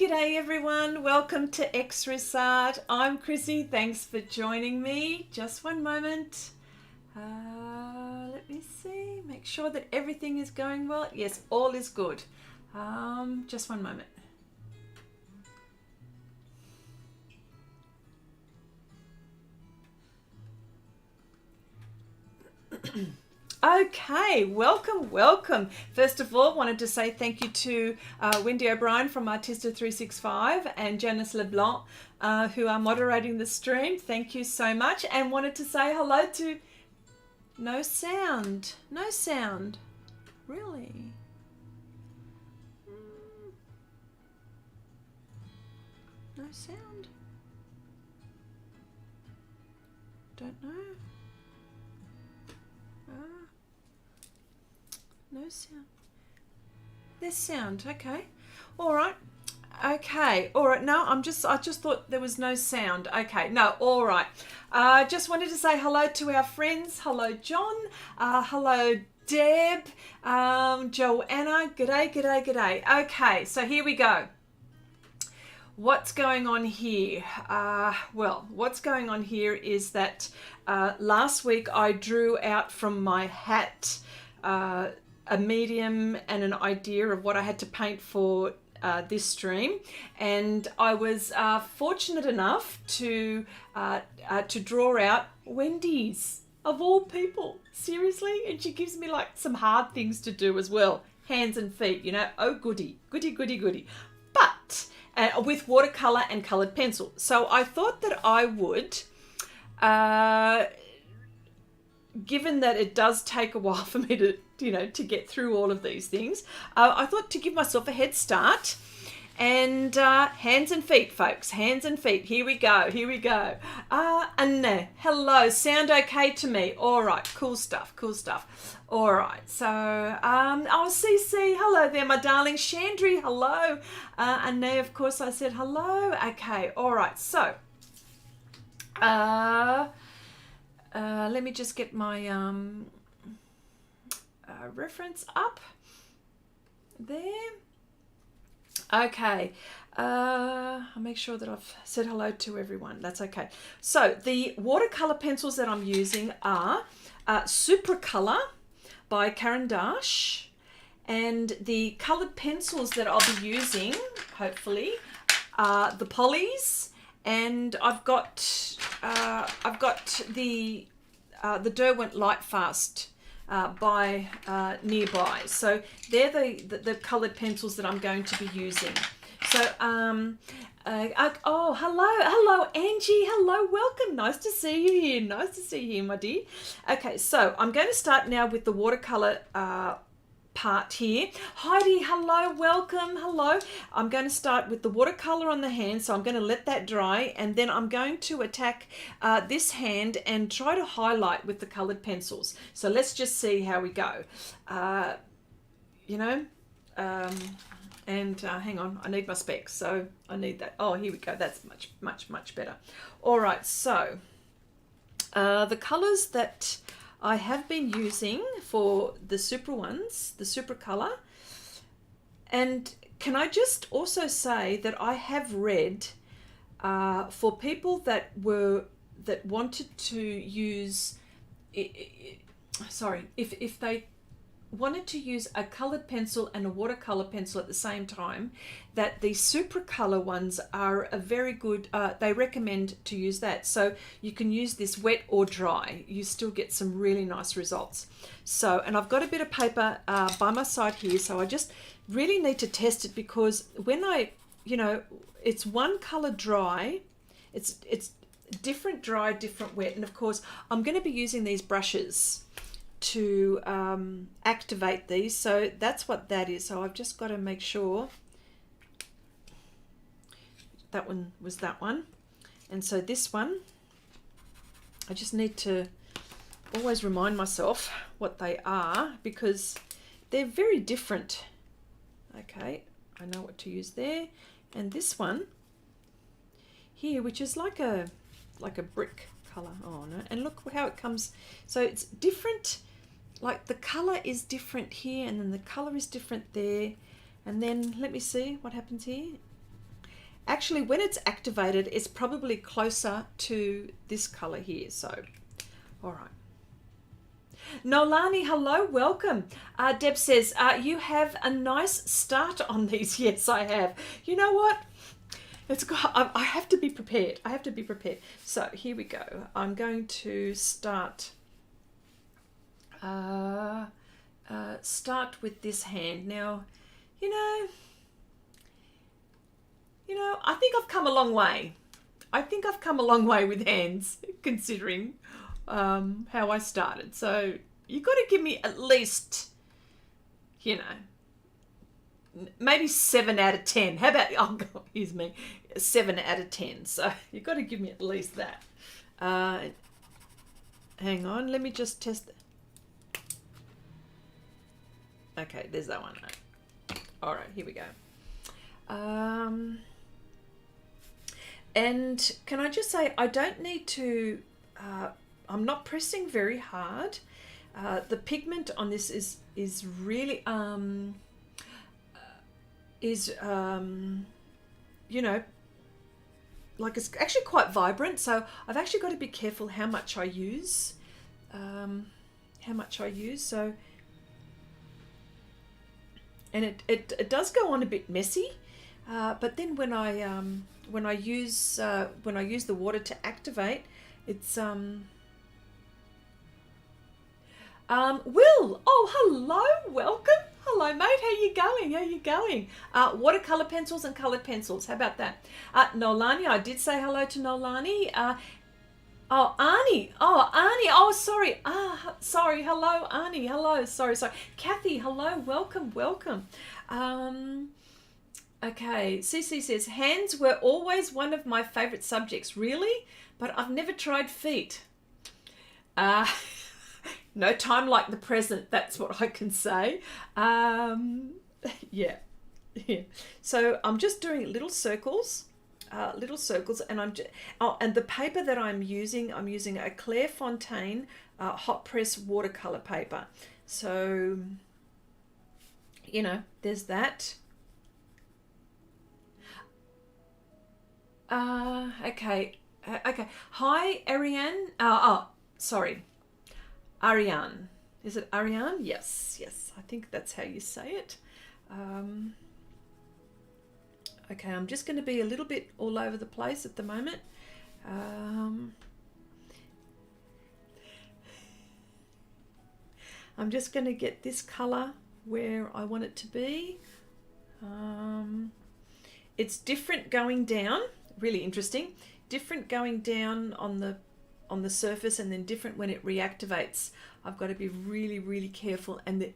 G'day everyone, welcome to Xrissart. I'm Chrissy, thanks for joining me. Just one moment. Let me see, make sure that everything is going well. Yes, all is good. Just one moment. Okay, welcome. First of all, wanted to say thank you to Wendy O'Brien from Artista 365 and Janice LeBlanc, who are moderating the stream. Thank you so much. And wanted to say hello to... No sound. Really? No sound? Don't know. No sound. There's sound. Okay. All right. Okay. All right. No, I just thought there was no sound. Okay. No. All right. Just wanted to say hello to our friends. Hello, John. Hello, Deb. Joanna. G'day. Okay. So here we go. What's going on here? Well, what's going on here is that last week I drew out from my hat a medium and an idea of what I had to paint for this stream, and I was fortunate enough to draw out Wendy's, of all people, seriously, and she gives me like some hard things to do as well, hands and feet, you know. Oh goody, but with watercolor and colored pencil. So I thought that I would, given that it does take a while for me to, you know, to get through all of these things, I thought to give myself a head start. And hands and feet, folks, hands and feet. Here we go. And hello, sound okay to me? All right, cool stuff. All right, so, CC, hello there, my darling. Chandri, hello. And of course, I said hello. Okay, all right, so, let me just get my reference up there. Okay, I'll make sure that I've said hello to everyone. That's okay. So the watercolor pencils that I'm using are Supracolor by Caran d'Ache, and the colored pencils that I'll be using, hopefully, are the Polys, and I've got the Derwent Lightfast by Nearby. So they're the colored pencils that I'm going to be using. So oh, hello Angie, hello, welcome, nice to see you here, my dear. Okay, so I'm going to start now with the watercolor part here. Heidi, hello, welcome, hello. I'm going to start with the watercolor on the hand, so I'm going to let that dry, and then I'm going to attack this hand and try to highlight with the colored pencils. So let's just see how we go. You know, and hang on, I need my specs, so I need that. Oh, here we go. That's much better. All right, so the colors that I have been using for the Supra ones, the Supracolor, and can I just also say that I have read for people that wanted to use, if they wanted to use a colored pencil and a watercolor pencil at the same time, that the Supracolor ones are a very good, they recommend to use that. So you can use this wet or dry, you still get some really nice results. So, and I've got a bit of paper by my side here, so I just really need to test it, because when I, you know, it's one color dry, it's different dry, different wet, and of course I'm going to be using these brushes to activate these, so that's what that is. So I've just got to make sure that one was that one, and so this one, I just need to always remind myself what they are, because they're very different. Okay, I know what to use there. And this one here, which is like a brick color. Oh no, and look how it comes. So it's different, like the color is different here, and then the color is different there, and then let me see what happens here. Actually, when it's activated, it's probably closer to this color here. So, all right. Nolani, hello, welcome. Deb says, you have a nice start on these. Yes, I have. You know what? I have to be prepared. I have to be prepared. So here we go. I'm going to start with this hand. Now, you know, I think I've come a long way. I think I've come a long way with hands, considering how I started. So you've got to give me at least, maybe 7 out of 10. How about, oh God, here's me, 7 out of 10. So you've got to give me at least that. Hang on, let me just test. Okay, there's that one. All right, here we go. And can I just say, I don't need to, I'm not pressing very hard. The pigment on this is really, like it's actually quite vibrant. So I've actually got to be careful how much I use. So, and it does go on a bit messy, but then when I use the water to activate, it's Will, oh hello, welcome. Hello mate, how you going? Watercolor pencils and colored pencils, how about that? Nolani, I did say hello to Nolani. Arnie, oh sorry, sorry, hello Arnie, hello, sorry, Kathy, hello, welcome. Okay, CC says, hands were always one of my favorite subjects, really, but I've never tried feet. No time like the present, that's what I can say. Yeah. So I'm just doing little circles, and and the paper that I'm using a Clairefontaine hot press watercolor paper. So, there's that. Okay. Hi, Ariane. Sorry. Ariane. Is it Ariane? Yes. I think that's how you say it. Okay, I'm just going to be a little bit all over the place at the moment. I'm just going to get this color where I want it to be. It's different going down, really interesting. Different going down on the surface, and then different when it reactivates. I've got to be really, really careful. And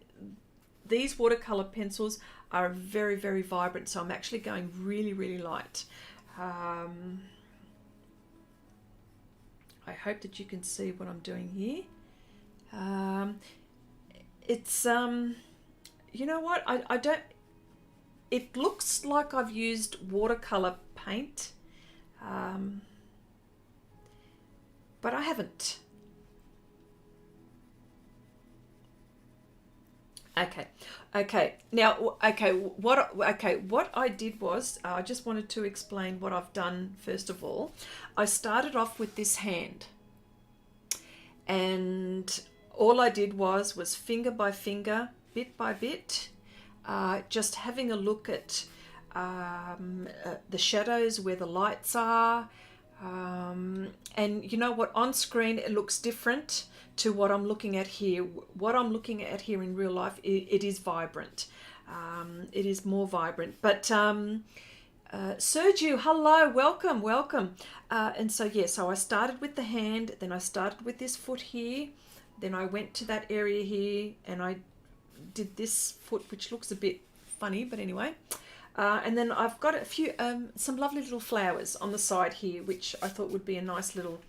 these watercolor pencils are very, very vibrant, so I'm actually going really, really light. I hope that you can see what I'm doing here. It's you know what, I don't, it looks like I've used watercolor paint, but I haven't. Okay. Now, what I did was, I just wanted to explain what I've done first of all. I started off with this hand, and all I did was finger by finger, bit by bit, just having a look at the shadows, where the lights are, and you know what, on screen it looks different to what I'm looking at here. What I'm looking at here in real life, it is vibrant. It is more vibrant. But Sergio, hello, welcome. And so so I started with the hand, then I started with this foot here, then I went to that area here, and I did this foot, which looks a bit funny, but anyway. And then I've got a few, some lovely little flowers on the side here, which I thought would be a nice little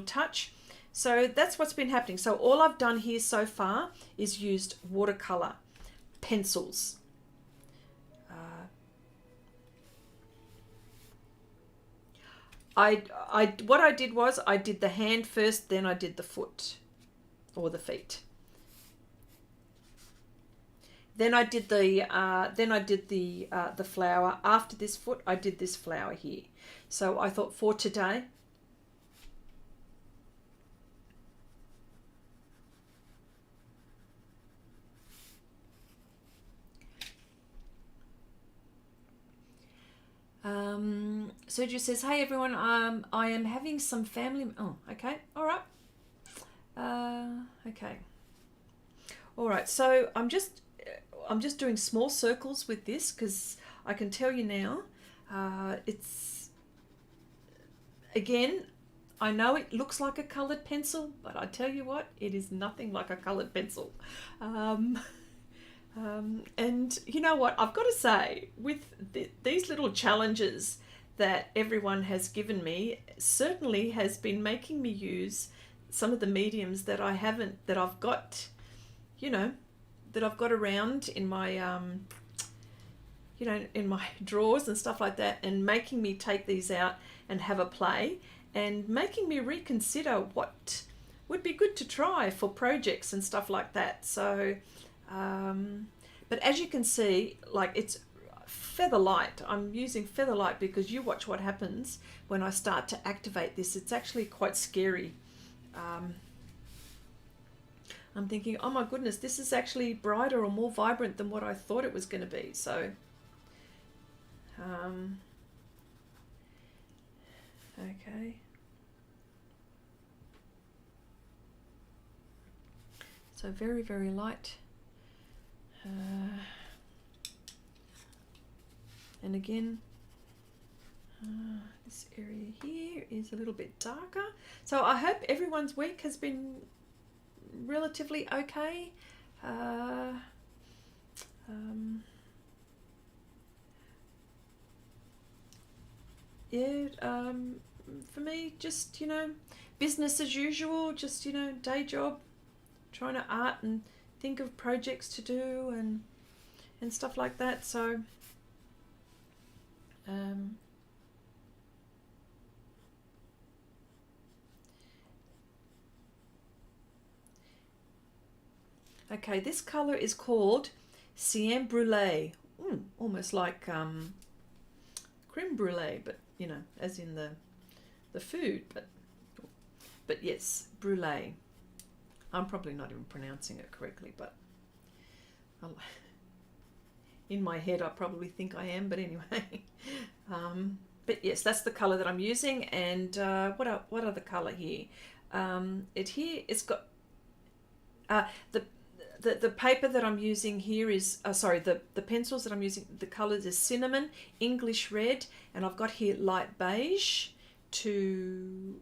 touch. So that's what's been happening. So all I've done here so far is used watercolor pencils. What I did was I did the hand first, then I did the foot or the feet. Then I did the the flower. After this foot, I did this flower here. So I thought for today. Sergio says, "Hey everyone, I am having some family." Oh, okay, all right. Okay, all right. So I'm just doing small circles with this because I can tell you now, it's again. I know it looks like a coloured pencil, but I tell you what, it is nothing like a coloured pencil. And you know what, I've got to say, with these little challenges that everyone has given me, certainly has been making me use some of the mediums that I've got, you know, that I've got around in my, you know, in my drawers and stuff like that, and making me take these out and have a play, and making me reconsider what would be good to try for projects and stuff like that. So, but as you can see, like, it's feather light. I'm using feather light because you watch what happens when I start to activate this. It's actually quite scary. I'm thinking, oh my goodness, this is actually brighter or more vibrant than what I thought it was going to be. So, okay. So very, very light. And again, this area here is a little bit darker. So I hope everyone's week has been relatively okay. For me, just, you know, business as usual, just, you know, day job, trying to art and think of projects to do and stuff like that. So okay, this color is called Crème Brûlée. Almost like creme brulee, but, you know, as in the food, but yes, brulee. I'm probably not even pronouncing it correctly, but in my head I probably think I am, but anyway. But yes, that's the color that I'm using. And what other color here? It's got the paper that I'm using here is the pencils that I'm using, the colors is cinnamon, English red, and I've got here light beige to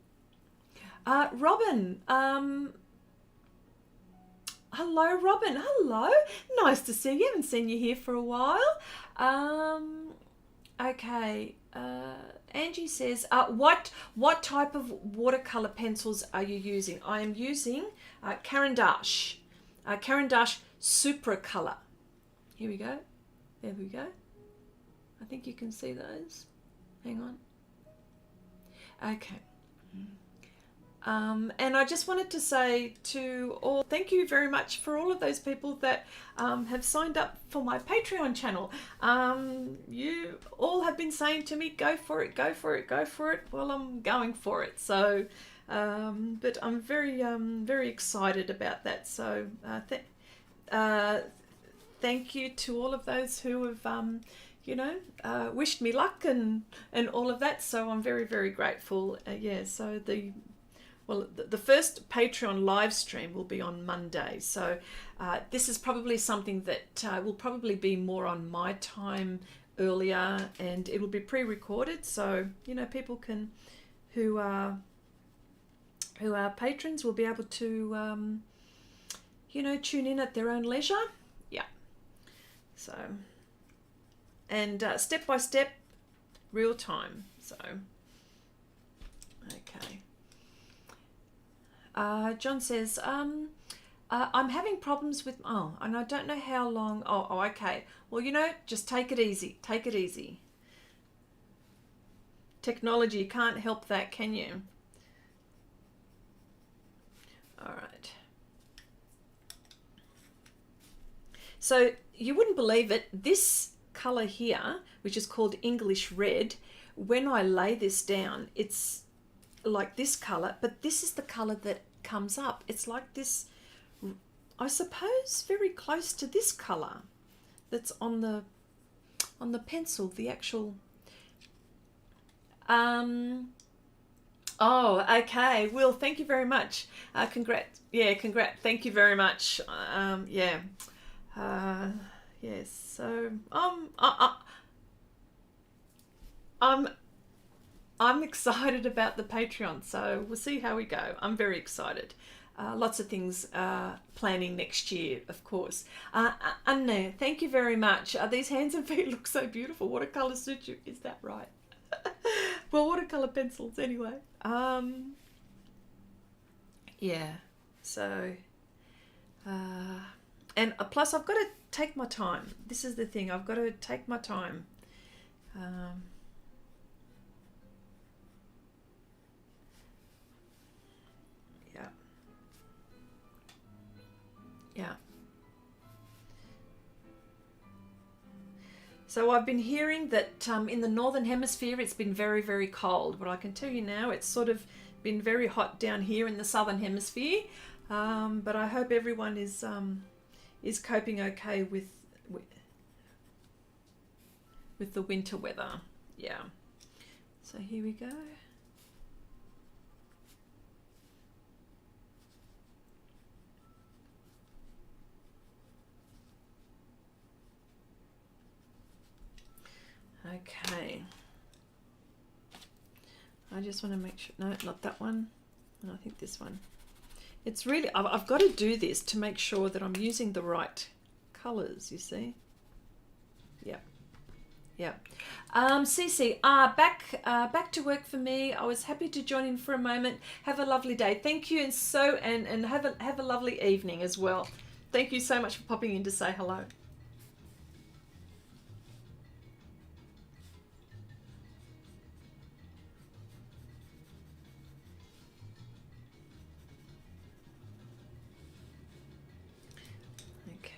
Robin. Hello, Robin. Hello. Nice to see you. Haven't seen you here for a while. Okay. Angie says, what type of watercolor pencils are you using? I am using Caran d'Ache Supra Color. Here we go. There we go. I think you can see those. Hang on. Okay. And I just wanted to say to all, thank you very much for all of those people that have signed up for my Patreon channel. You all have been saying to me, go for it, go for it, go for it. Well, I'm going for it. So, but I'm very excited about that. So thank you to all of those who have, you know, wished me luck and all of that. So I'm very grateful. Yeah, so the first Patreon live stream will be on Monday. So this is probably something that will probably be more on my time earlier, and it will be pre-recorded. So, you know, people can, who are patrons, will be able to, you know, tune in at their own leisure. Yeah. So, and step by step, real time. So, okay. John says, I'm having problems with, and I don't know how long. Oh, okay. Well, you know, just take it easy. Take it easy. Technology, you can't help that, can you? All right. So you wouldn't believe it, this colour here, which is called English Red, when I lay this down, it's like this colour, but this is the colour that comes up. It's like this, I suppose, very close to this colour that's on the pencil, the actual... Oh, okay. Will, thank you very much. Congrats. Yeah, congrats. Thank you very much. Yeah. Yes. So, I'm excited about the Patreon. So we'll see how we go. I'm very excited. Lots of things planning next year, of course. Anne, thank you very much. These hands and feet look so beautiful. Watercolour suit you. Is that right? Well, watercolour pencils anyway. Yeah. So, and plus I've got to take my time. This is the thing. I've got to take my time. Yeah. Yeah. So I've been hearing that in the Northern Hemisphere it's been very, very cold, but I can tell you now it's sort of been very hot down here in the Southern Hemisphere. But I hope everyone is coping okay with the winter weather. Yeah. So here we go. Okay. I just want to make sure, no, not that one. No, I think this one. It's really, I've got to do this to make sure that I'm using the right colours, you see. Yeah. Yeah. Cece, back to work for me. I was happy to join in for a moment. Have a lovely day. Thank you, and have a lovely evening as well. Thank you so much for popping in to say hello.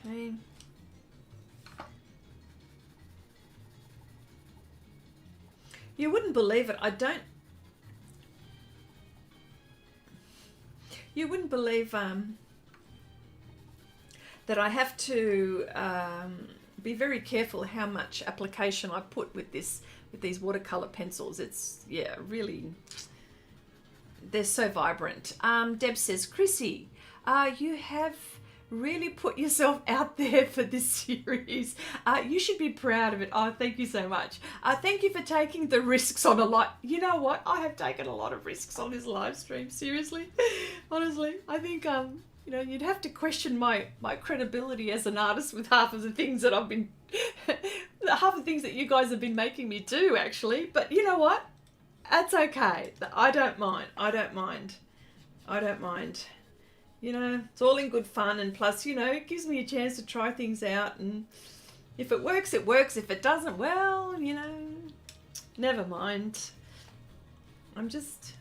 Okay. You wouldn't believe it. You wouldn't believe that I have to be very careful how much application I put with these watercolor pencils. It's, yeah, really, they're so vibrant. Deb says, Chrissy, you have really put yourself out there for this series. You should be proud of it. Oh, thank you so much. Thank you for taking the risks on a lot. You know what? I have taken a lot of risks on this live stream. Seriously, honestly, I think you know, you'd have to question my credibility as an artist with half of the things that I've been, half the things that you guys have been making me do, actually. But you know what? That's okay. I don't mind. I don't mind. I don't mind. You know, it's all in good fun, and plus, you know, it gives me a chance to try things out, and if it works, it works. If it doesn't, well, you know, never mind. I'm just...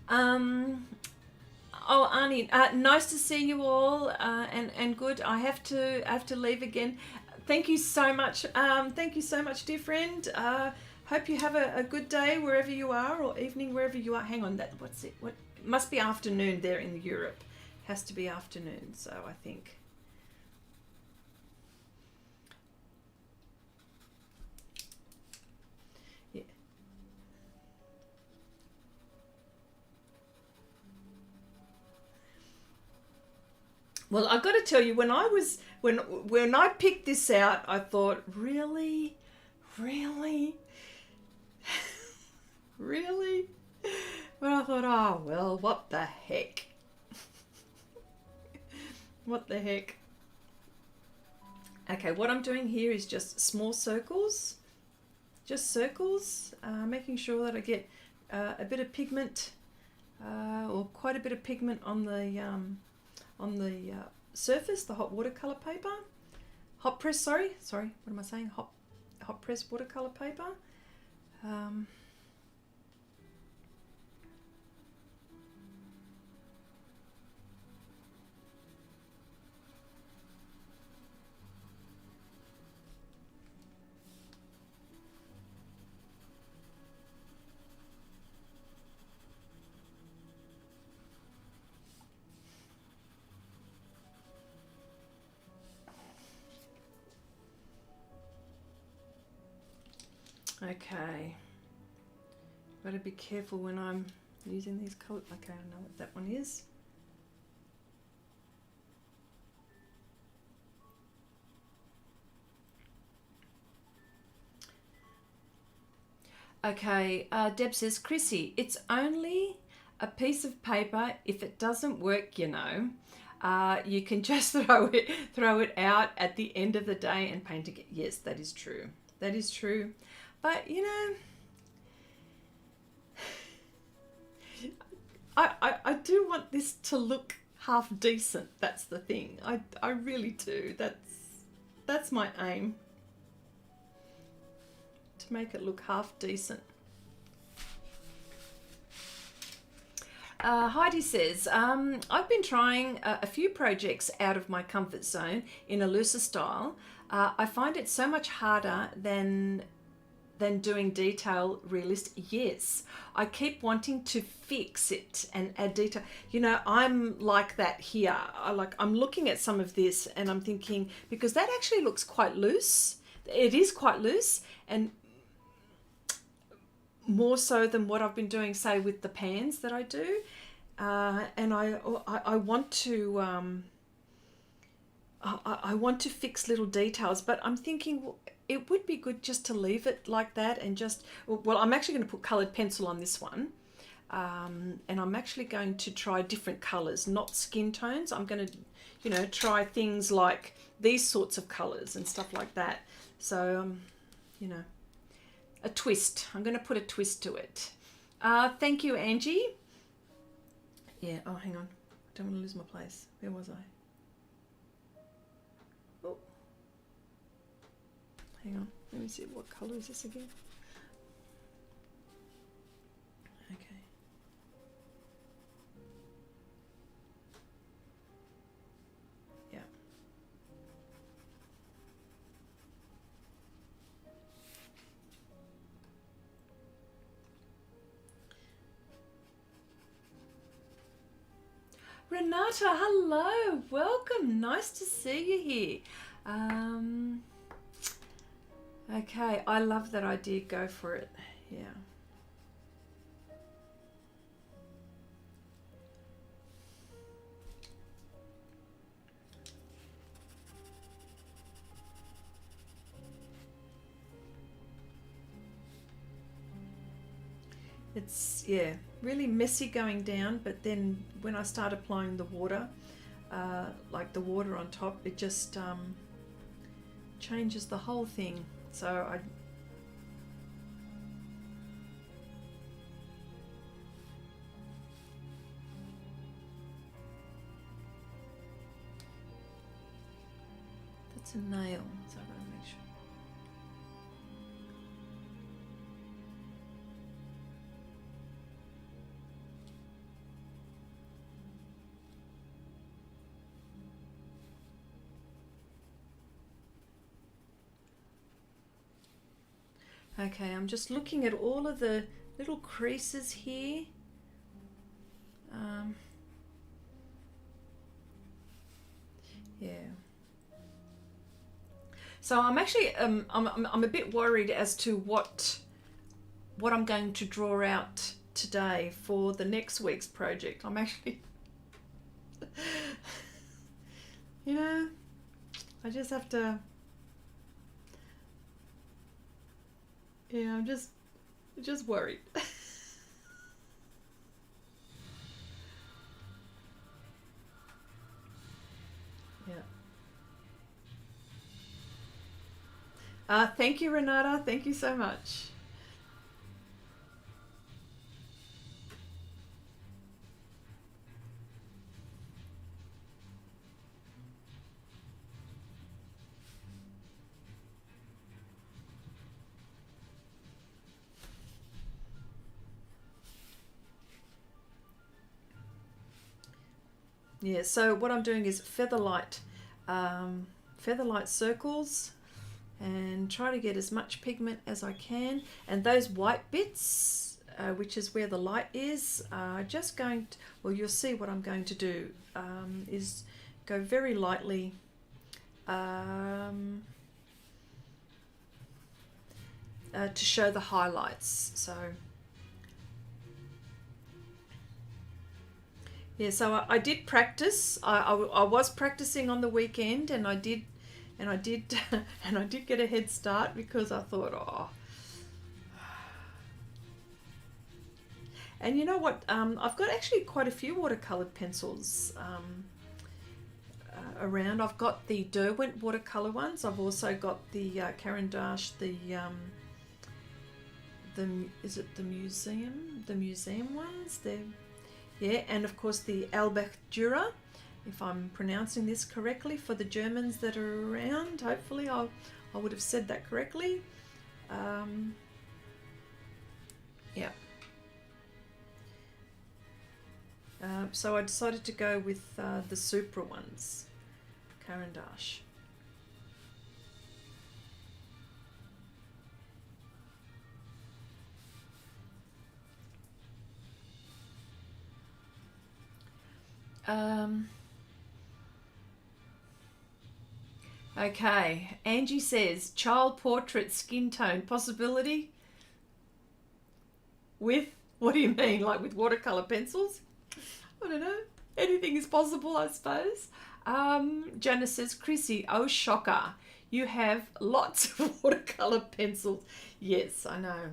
Oh, Arnie, nice to see you all, and good. I have to leave again. Thank you so much. Thank you so much, dear friend. Hope you have a good day wherever you are, or evening wherever you are. Hang on, what's it? What must be afternoon there in Europe? Has to be afternoon. So I think. Yeah. Well, I've got to tell you, when I picked this out, I thought, really? Really? But I thought, oh, well, what the heck? What the heck? Okay, what I'm doing here is just small circles. Just circles, making sure that I get a bit of pigment, or quite a bit of pigment on the surface, the hot watercolor paper. Hot press, sorry, what am I saying? Hot press watercolor paper. Okay. Got to be careful when I'm using these colours. Okay, I know what that one is. Okay, Deb says, Chrissy, it's only a piece of paper. If it doesn't work, you know, you can just throw it out at the end of the day and paint again. Yes, that is true. That is true. But, you know, I do want this to look half decent. That's the thing. I really do. That's my aim. To make it look half decent. Heidi says, I've been trying a few projects out of my comfort zone in a looser style. I find it so much harder than doing detail realist. Yes, I keep wanting to fix it and add detail. You know, I'm like that here. I'm looking at some of this and I'm thinking, because that actually looks quite loose. It is quite loose, and more so than what I've been doing, say, with the pans that I do. And I want to I want to fix little details, but I'm thinking, well, it would be good just to leave it like that and just, well, I'm actually going to put coloured pencil on this one. And I'm actually going to try different colours, not skin tones. I'm going to, you know, try things like these sorts of colours and stuff like that. So, you know, a twist. I'm going to put a twist to it. Thank you, Angie. Yeah, oh, hang on. I don't want to lose my place. Where was I? Oh. Hang on. Let me see, what colour is this again? Okay. Yeah. Renata, hello, welcome, nice to see you here. Okay, I love that idea, go for it, yeah. It's, yeah, really messy going down, but then when I start applying the water, like the water on top, it just changes the whole thing. So that's a nail, so I've got to make sure. Okay, I'm just looking at all of the little creases here. Yeah. So I'm actually I'm a bit worried as to what I'm going to draw out today for the next week's project. I'm actually you know, I just have to, yeah, I'm just worried. Yeah. Thank you, Renata. Thank you so much. Yeah, so what I'm doing is featherlight circles and try to get as much pigment as I can. And those white bits, which is where the light is, just going to, well, you'll see what I'm going to do, is go very lightly, to show the highlights. So yeah, so I did practice. I was practicing on the weekend, and I did and I did get a head start because I thought, oh. And you know what? I've got actually quite a few watercolored pencils around. I've got the Derwent watercolor ones. I've also got the Caran d'Ache, is it the museum ones? Yeah, and of course the Albrecht Dürer, if I'm pronouncing this correctly for the Germans that are around. Hopefully I would have said that correctly. Yeah. So I decided to go with the Supra ones, Caran d'Ache. Okay, Angie says child portrait skin tone possibility with, what do you mean, like with watercolor pencils? I don't know, anything is possible, I suppose. Janice says, Chrissy, oh shocker, you have lots of watercolor pencils. Yes, I know,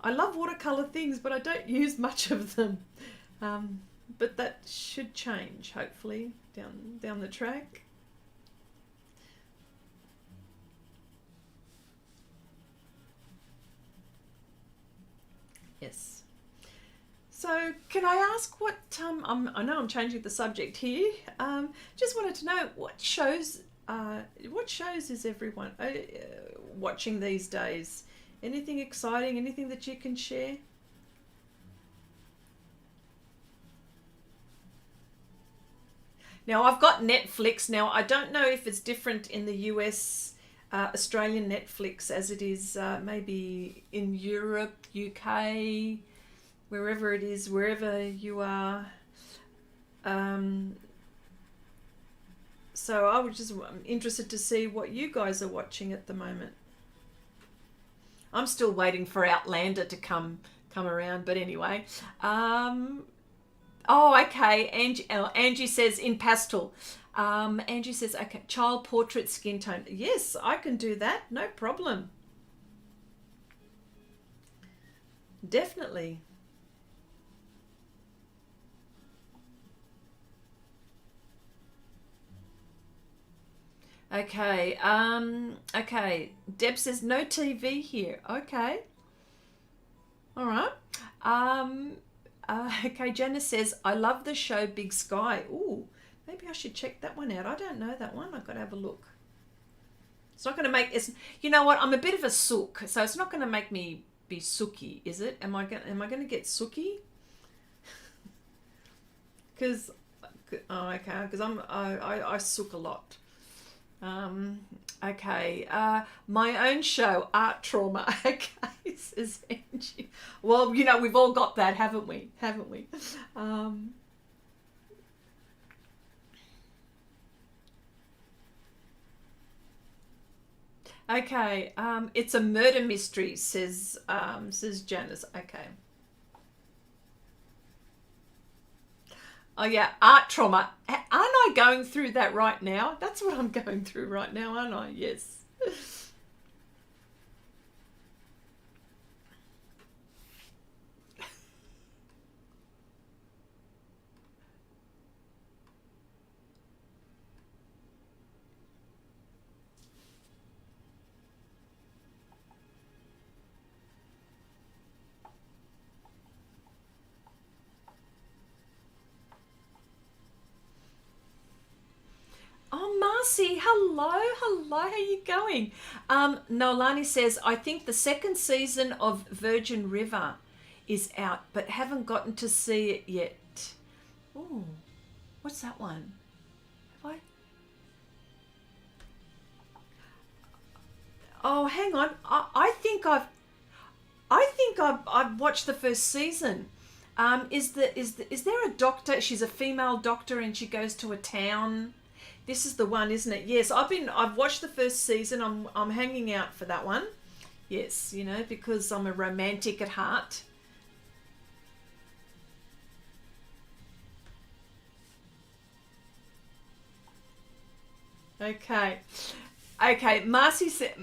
I love watercolor things, but I don't use much of them. But that should change, hopefully, down the track. Yes. So, can I ask what? I know I'm changing the subject here. Just wanted to know what shows. What shows is everyone watching these days? Anything exciting? Anything that you can share? Now, I've got Netflix. Now, I don't know if it's different in the US, Australian Netflix as it is maybe in Europe, UK, wherever it is, wherever you are. So I was just interested to see what you guys are watching at the moment. I'm still waiting for Outlander to come around, but anyway. Oh, okay. Angie says in pastel. Angie says, okay, child portrait skin tone. Yes, I can do that. No problem. Definitely. Okay. Okay. Deb says no TV here. Okay. All right. Okay, Janice says, I love the show Big Sky. Ooh, maybe I should check that one out. I don't know that one. I've got to have a look. It's not going to make... You know what? I'm a bit of a sook, so it's not going to make me be sooky, is it? Am I going to get sooky? Because... Oh, okay, because I sook a lot. Okay, my own show, Art Trauma. Okay, says Angie. Well, you know, we've all got that, haven't we? Okay, it's a murder mystery, says Janice. Okay. Oh yeah, Art Trauma. Aren't I going through that right now? That's what I'm going through right now, aren't I? Yes. Oh, Marcy, hello, how are you going? Nolani says, I think the second season of Virgin River is out, but haven't gotten to see it yet. Oh, what's that one? Have I? Oh, hang on. I think I've watched the first season. Is there a doctor? She's a female doctor and she goes to a town. This is the one, isn't it? Yes, I've watched the first season. I'm hanging out for that one. Yes, you know, because I'm a romantic at heart. Okay. Okay, Marcy said,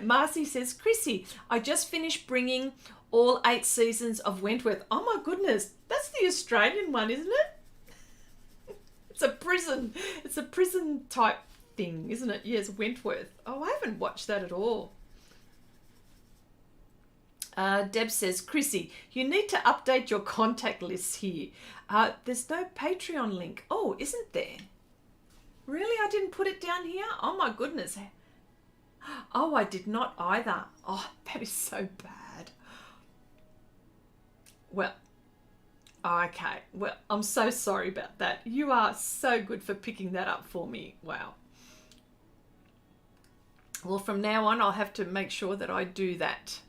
Marcy says, Chrissy, I just finished bringing all 8 seasons of Wentworth. Oh my goodness, that's the Australian one, isn't it? It's a prison. It's a prison type thing, isn't it? Yes, Wentworth. Oh, I haven't watched that at all. Deb says, Chrissy, you need to update your contact list here. There's no Patreon link. Oh, isn't there? Really? I didn't put it down here? Oh my goodness. Oh, I did not either. Oh, that is so bad. Well, okay. Well, I'm so sorry about that. You are so good for picking that up for me. Wow. Well, from now on, I'll have to make sure that I do that.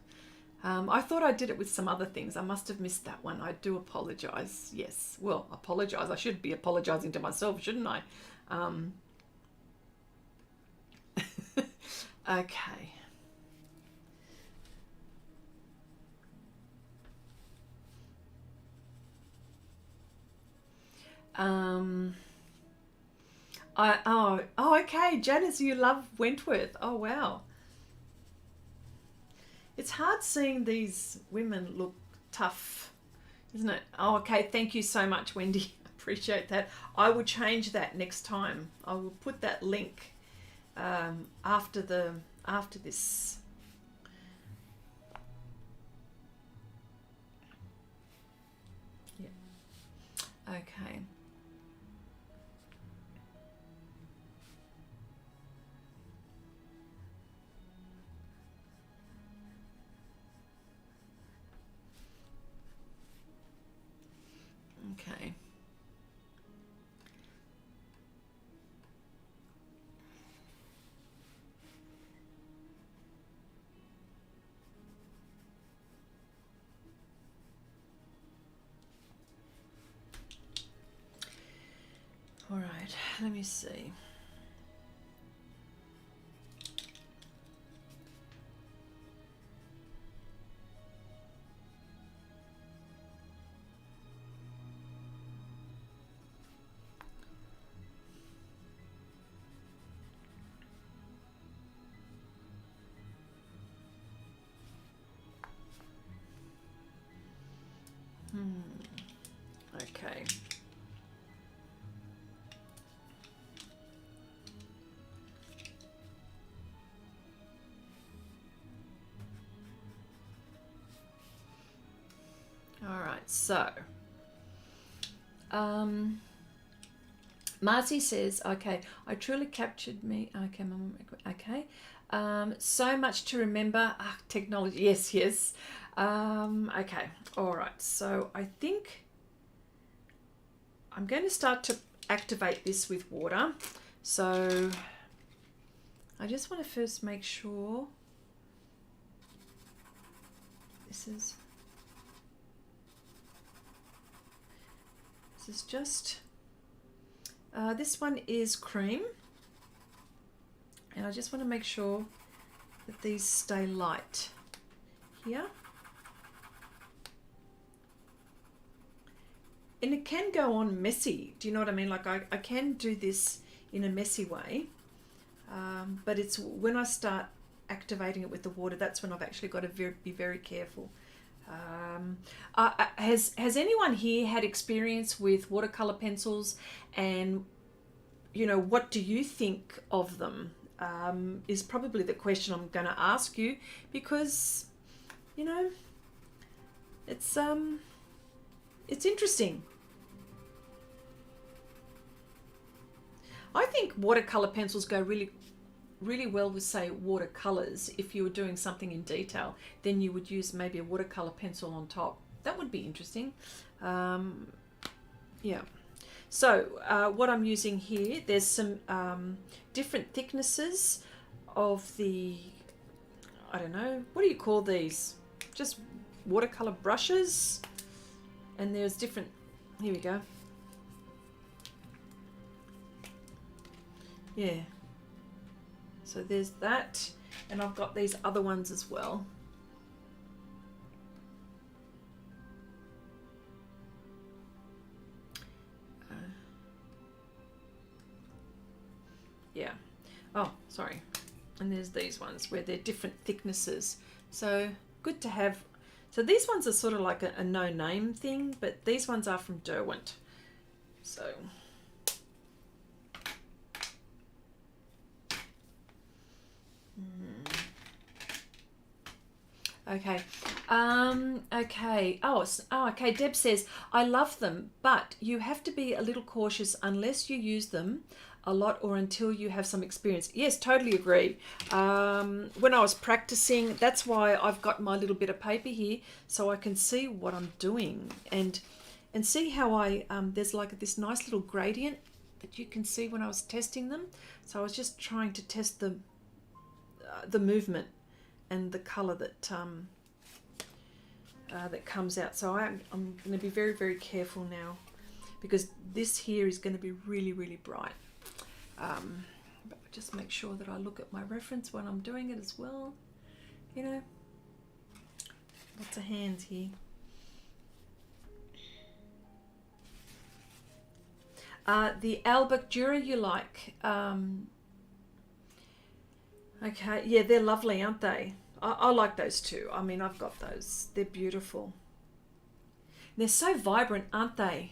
I thought I did it with some other things. I must have missed that one. I do apologise. Yes. Well, apologise. I should be apologising to myself, shouldn't I? Okay. Okay, Janice, you love Wentworth. Oh wow. It's hard seeing these women look tough, isn't it? Oh, okay. Thank you so much, Wendy. Appreciate that. I will change that next time. I will put that link after this. Yeah. Okay. Okay. All right, let me see. Okay. All right, so Marcy says, okay, I truly captured me. Okay, okay. So much to remember. Technology. Yes, yes. Okay. All right. So I think I'm going to start to activate this with water. So I just want to first make sure this is just this one is cream, and I just want to make sure that these stay light here. And it can go on messy, do you know what I mean? Like I can do this in a messy way, but it's when I start activating it with the water, that's when I've actually got to be very careful. Has anyone here had experience with watercolor pencils, and you know, what do you think of them? Is probably the question I'm going to ask you, because you know, it's interesting. I think watercolor pencils go really well with, say, watercolors. If you were doing something in detail, then you would use maybe a watercolor pencil on top. That would be interesting. Yeah. So what I'm using here, there's some different thicknesses of the, I don't know, what do you call these? Just watercolor brushes. And there's different, here we go. Yeah. So there's that. And I've got these other ones as well. Yeah. Oh, sorry. And there's these ones where they're different thicknesses. So good to have. So these ones are sort of like a no-name thing, but these ones are from Derwent. So okay. Okay. Oh, okay. Deb says, I love them, but you have to be a little cautious unless you use them a lot or until you have some experience. Yes, totally agree. When I was practicing, that's why I've got my little bit of paper here so I can see what I'm doing and see how I, there's like this nice little gradient that you can see when I was testing them. So I was just trying to test the movement and the color that that comes out. So I'm going to be very, very careful now because this here is going to be really, really bright. But just make sure that I look at my reference when I'm doing it as well. You know, lots of hands here. The Albactura you like. Okay, yeah, they're lovely, aren't they? I like those too. I mean, I've got those. They're beautiful. They're so vibrant, aren't they?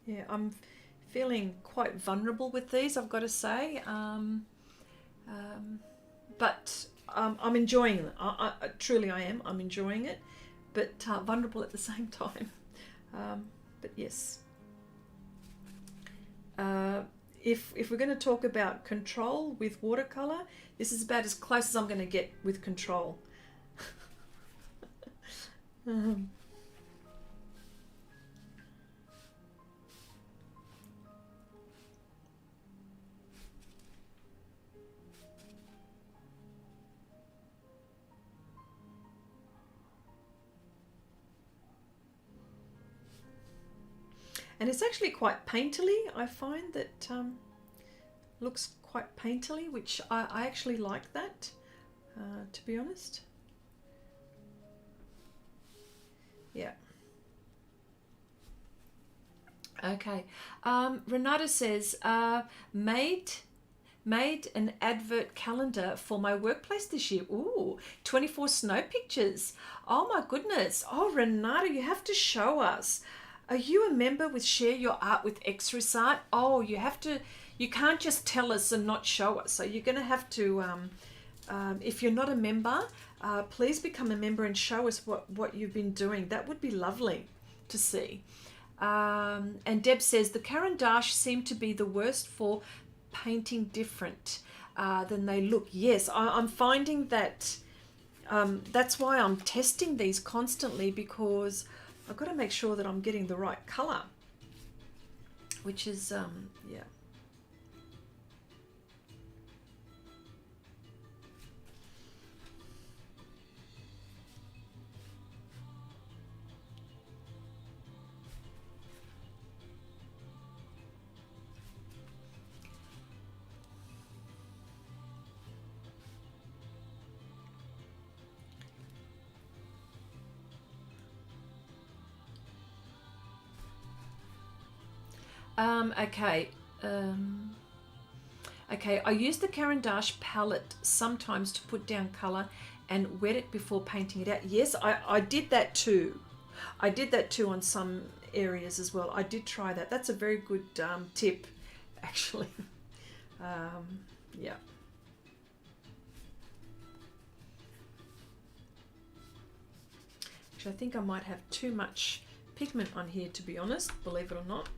Yeah, I'm feeling quite vulnerable with these, I've got to say. But I'm enjoying it. Truly I am. I'm enjoying it, but vulnerable at the same time. But yes. If we're going to talk about control with watercolor, this is about as close as I'm going to get with control. And it's actually quite painterly. I find that looks quite painterly, which I actually like that, to be honest. Yeah. Okay. Renata says, made an advert calendar for my workplace this year. Ooh, 24 snow pictures. Oh my goodness. Oh, Renata, you have to show us. Are you a member with Share Your Art with Xrissart? Oh, you have to, you can't just tell us and not show us. So you're going to have to, if you're not a member, please become a member and show us what you've been doing. That would be lovely to see. And Deb says, the Caran d'Ache seem to be the worst for painting different than they look. Yes, I'm finding that that's why I'm testing these constantly, because I've got to make sure that I'm getting the right color, which is yeah. Okay. Okay, I use the Caran d'Ache palette sometimes to put down colour and wet it before painting it out. Yes, I did that too. I did that too on some areas as well. I did try that. That's a very good tip, actually. Yeah. Actually, I think I might have too much pigment on here, to be honest, believe it or not.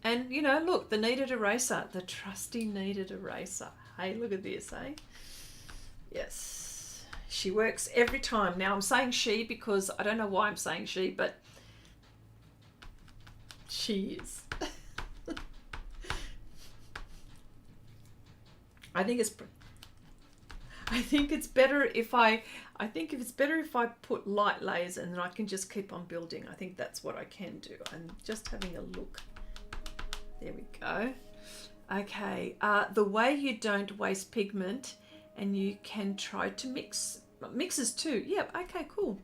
And, you know, look, the kneaded eraser, the trusty kneaded eraser. Hey, look at this, eh? Yes. She works every time. Now I'm saying she because I don't know why I'm saying she, but she is. I think it's better if I if it's better if I put light layers and then I can just keep on building. I think that's what I can do. I'm just having a look. There we go. Okay, the way you don't waste pigment and you can try to mixes too. Yep, okay, cool.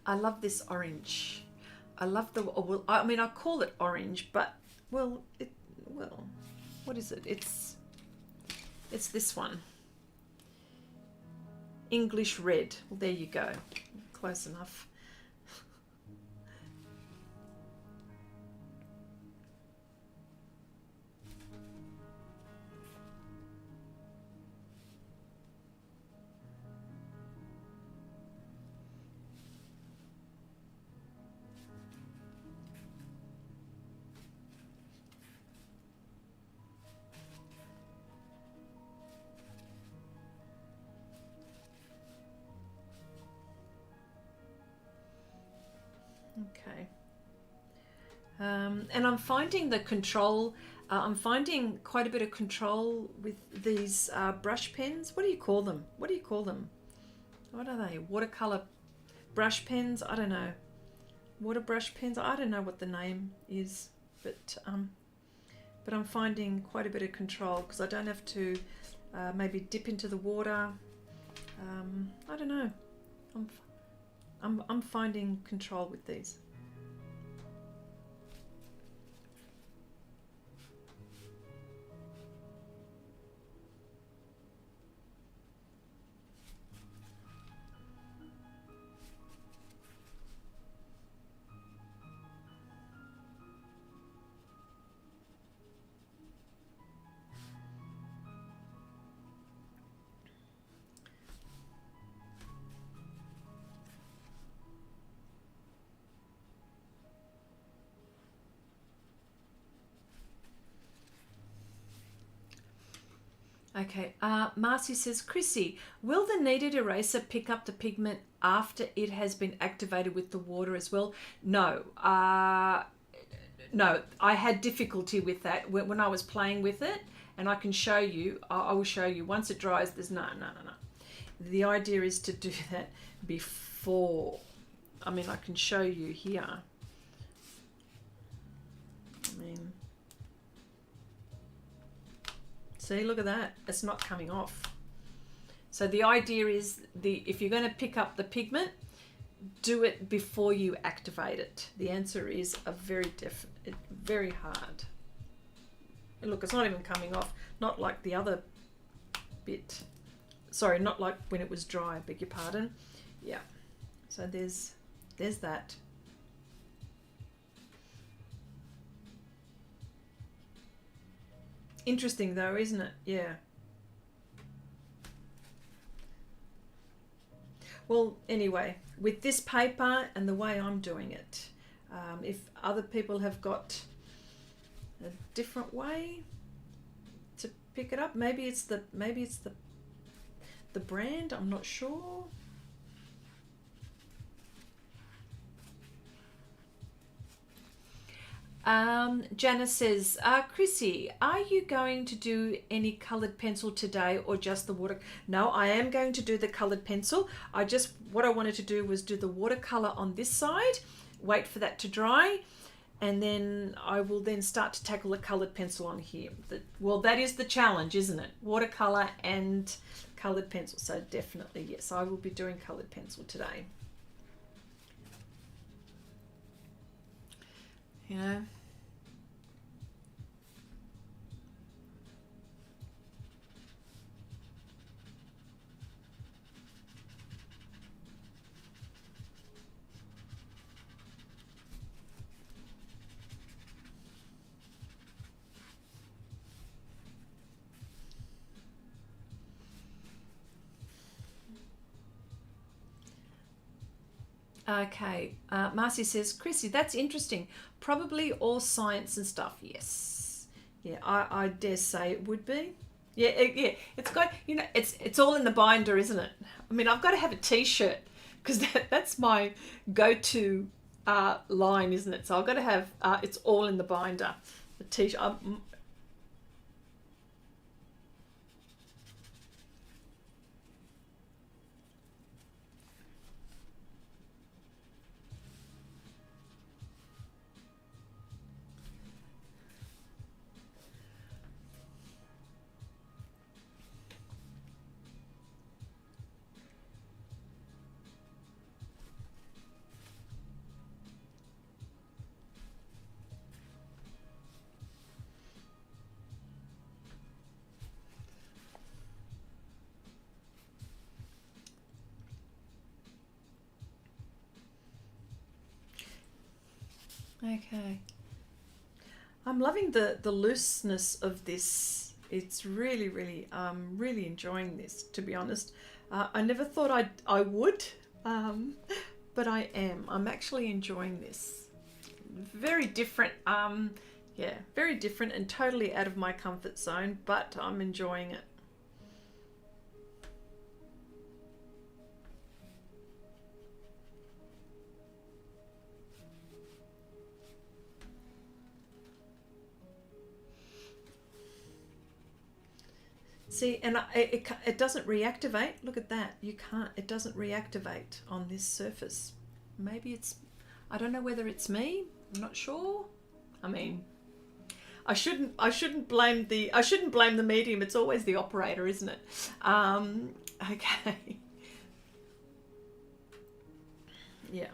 I love this orange. I love the, well, I mean, I call it orange, but, well, what is it? It's this one. English red. Well, there you go. Close enough. Okay. And I'm finding the control, I'm finding quite a bit of control with these brush pens. What do you call them? What do you call them? What are they? Watercolor brush pens? I don't know. Water brush pens? I don't know what the name is, but I'm finding quite a bit of control because I don't have to maybe dip into the water. I don't know. I'm finding control with these. Okay, Marcy says, Chrissy, will the kneaded eraser pick up the pigment after it has been activated with the water as well? No, no, I had difficulty with that when I was playing with it, and I can show you, I will show you, once it dries, there's no. The idea is to do that before. I mean, I can show you here. I mean, see, look at that. It's not coming off. So the idea is, if you're going to pick up the pigment, do it before you activate it. The answer is very hard. And look, it's not even coming off. Not like the other bit. Sorry, not like when it was dry, beg your pardon. Yeah. So there's that. Interesting though, isn't it? Yeah. Well, anyway, with this paper and the way I'm doing it, if other people have got a different way to pick it up, maybe it's the brand, I'm not sure. Janice says, Chrissy, are you going to do any coloured pencil today or just the water? No, I am going to do the coloured pencil. What I wanted to do was do the watercolour on this side, wait for that to dry, and then I will then start to tackle the coloured pencil on here. Well, that is the challenge, isn't it? Watercolour and coloured pencil. So definitely, yes, I will be doing coloured pencil today. You know? Okay, Marcy says, Chrissy, that's interesting. Probably all science and stuff. Yes. Yeah, I dare say it would be. Yeah, yeah. It's got, you know, it's all in the binder, isn't it? I mean, I've got to have a T-shirt because that's my go-to line, isn't it? So I've got to have it's all in the binder. The T-shirt. Okay. I'm loving the looseness of this. It's really, really, really enjoying this, to be honest. I never thought I would, but I am. I'm actually enjoying this. Very different, yeah, very different and totally out of my comfort zone, but I'm enjoying it. See, and it doesn't reactivate. Look at that. You can't, it doesn't reactivate on this surface. Maybe it's, I don't know whether it's me. I'm not sure. I mean, I shouldn't blame the medium. It's always the operator, isn't it? Okay. Yeah.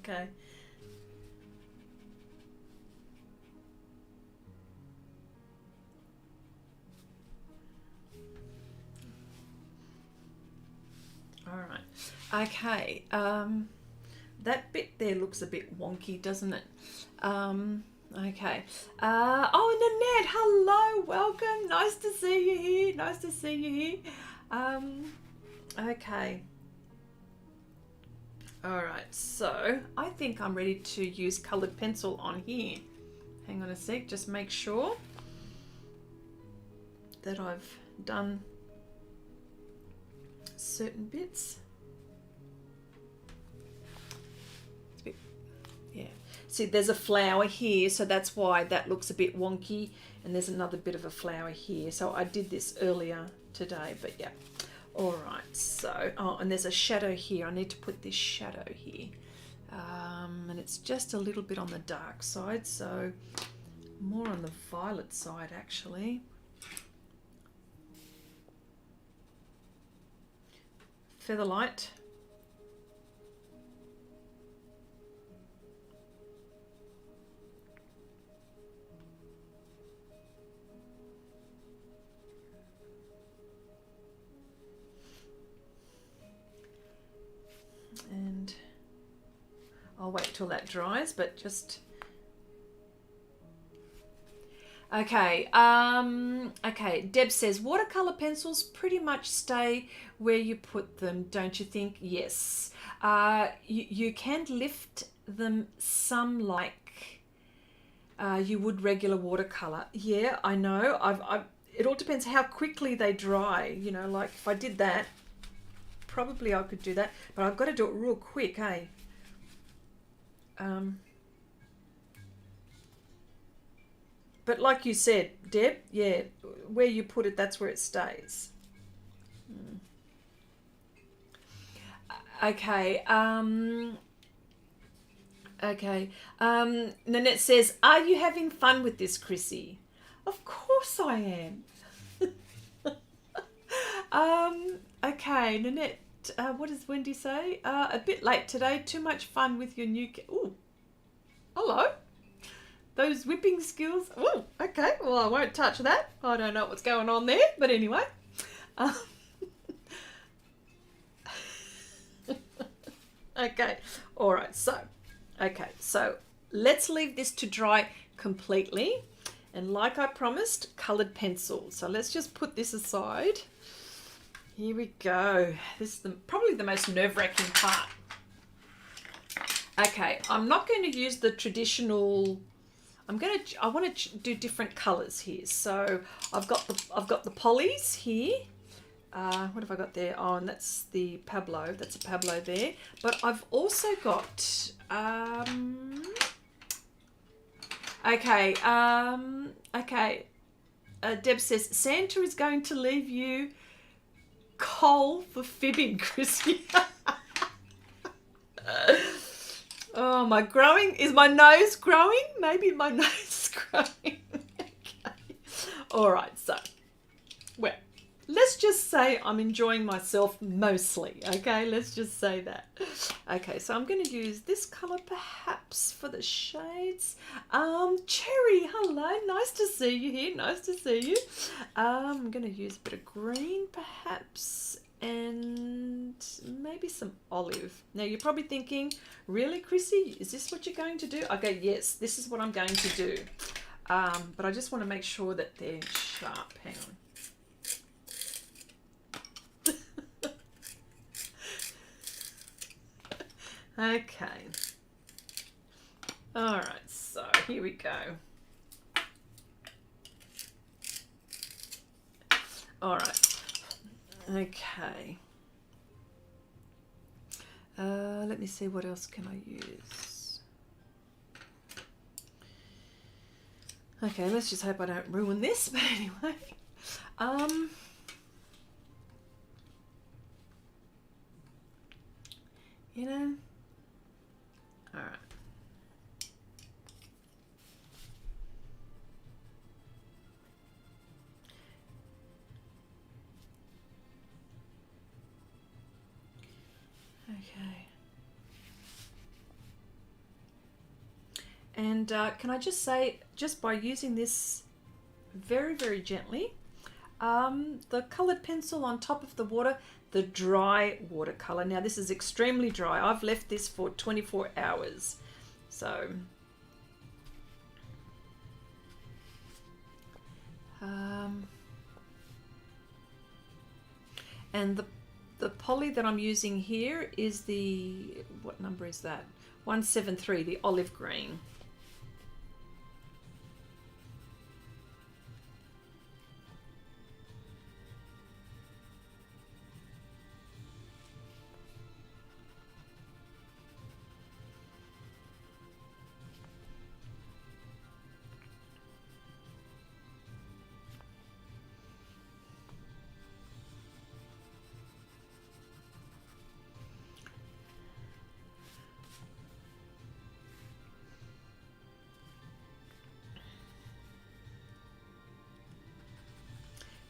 Okay. All right. Okay. That bit there looks a bit wonky, doesn't it? Okay. Oh, Nanette, hello, welcome. Nice to see you here. Nice to see you here. Okay. All right, so I think I'm ready to use coloured pencil on here. Hang on a sec, just make sure that I've done certain bits. It's a bit, yeah. See, there's a flower here, so that's why that looks a bit wonky, and there's another bit of a flower here. So I did this earlier today, but yeah. All right, so, oh, and there's a shadow here. I need to put this shadow here. And it's just a little bit on the dark side, so more on the violet side, actually. Featherlight. And I'll wait till that dries, but just okay. Okay, Deb says watercolor pencils pretty much stay where you put them, don't you think? Yes. You can lift them some like you would regular watercolor. Yeah, I know. It all depends how quickly they dry. You know, like if I did that, probably I could do that, but I've got to do it real quick, eh? But like you said, Deb, yeah, where you put it, that's where it stays. Okay. Okay. Nanette says, are you having fun with this, Chrissy? Of course I am. Okay, Nanette. What does Wendy say? A bit late today. Too much fun with your new... Ooh, hello. those whipping skills. Oh, okay. Well, I won't touch that. I don't know what's going on there, but anyway. Okay. All right. So let's leave this to dry completely. And like I promised, coloured pencil. So let's just put this aside. Here we go. This is probably the most nerve-wracking part. Okay, I'm not going to use the traditional. I want to do different colours here. So I've got the polys here. What have I got there? Oh, and that's the Pablo. That's a Pablo there. But I've also got okay. Deb says Santa is going to leave you coal for fibbing, Chrissy. Oh, is my nose growing? Maybe my nose is growing. Okay. All right, so, well, let's just say I'm enjoying myself mostly, okay? Let's just say that. Okay, so I'm going to use this colour perhaps for the shades. Cherry, hello, nice to see you here, nice to see you. I'm going to use a bit of green perhaps, and maybe some olive. Now you're probably thinking, really, Chrissy, is this what you're going to do? Okay, yes, this is what I'm going to do. But I just want to make sure that they're sharp. Hang on. Okay. All right, so here we go. All right. Okay. Let me see, what else can I use? Okay, let's just hope I don't ruin this, but anyway. You know, all right. Okay. And can I just say, just by using this very, very gently, the coloured pencil on top of the water, the dry watercolour. Now this is extremely dry. I've left this for 24 hours. So, and the poly that I'm using here is the, what number is that? 173, the olive green.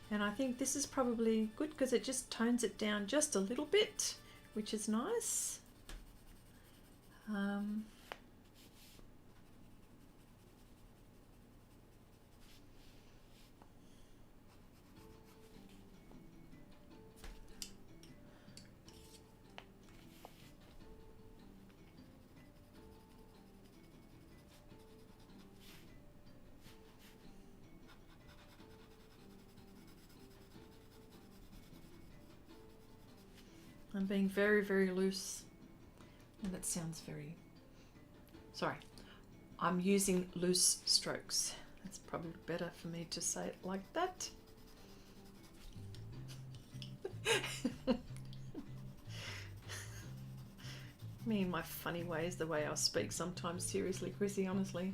And I think this is probably good because it just tones it down just a little bit, which is nice. I'm being very, very loose. And that sounds very... Sorry. I'm using loose strokes. It's probably better for me to say it like that. Me and my funny ways, the way I speak sometimes. Seriously, Chrissy, honestly.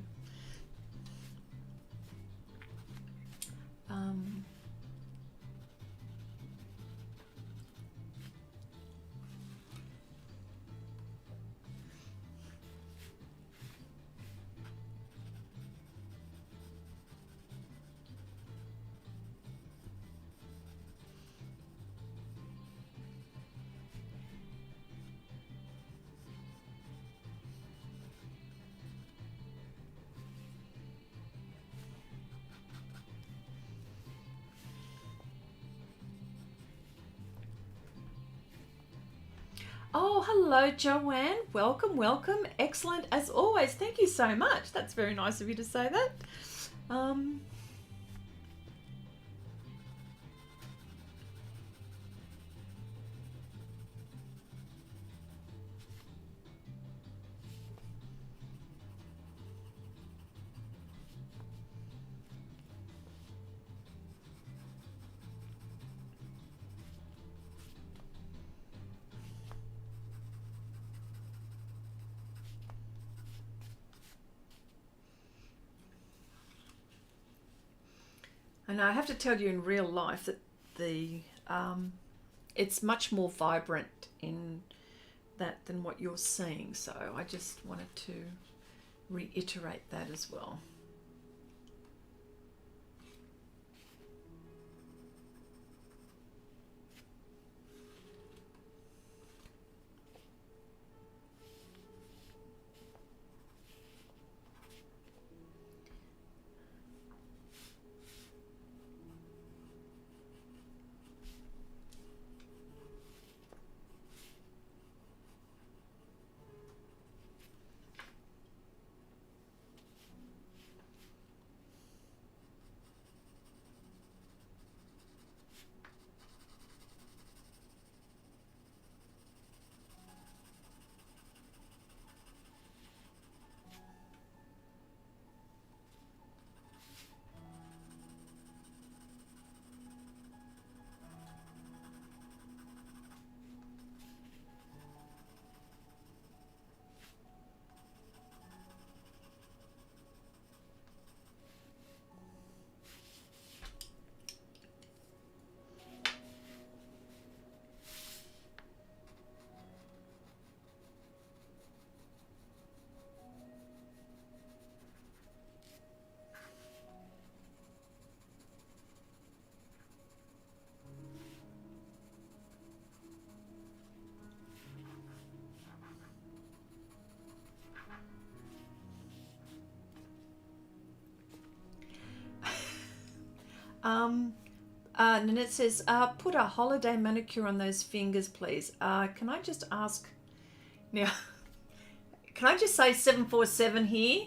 Oh, hello, Joanne. Welcome, welcome. Excellent as always. Thank you so much. That's very nice of you to say that. And I have to tell you in real life that the it's much more vibrant in that than what you're seeing. So I just wanted to reiterate that as well. Nanette says, put a holiday manicure on those fingers, please. Can I just ask now? Can I just say 747 here?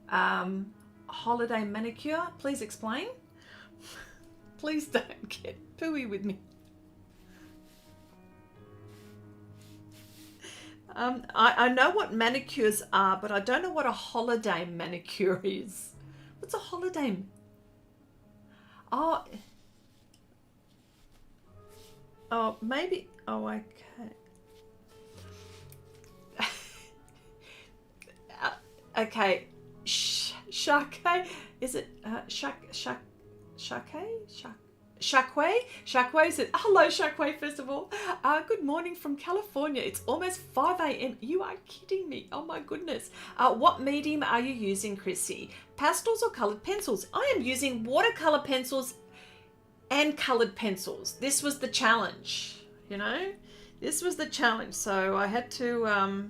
Holiday manicure, please explain. Please don't get pooey with me. I know what manicures are, but I don't know what a holiday manicure is. What's a holiday? Oh, maybe. Oh, okay. Okay. Shake? Is it Shake? Shakwe said, hello, Shakwe, first of all. Good morning from California. It's almost 5 a.m. You are kidding me. Oh, my goodness. What medium are you using, Chrissy? Pastels or coloured pencils? I am using watercolour pencils and coloured pencils. This was the challenge, you know? This was the challenge. So I had to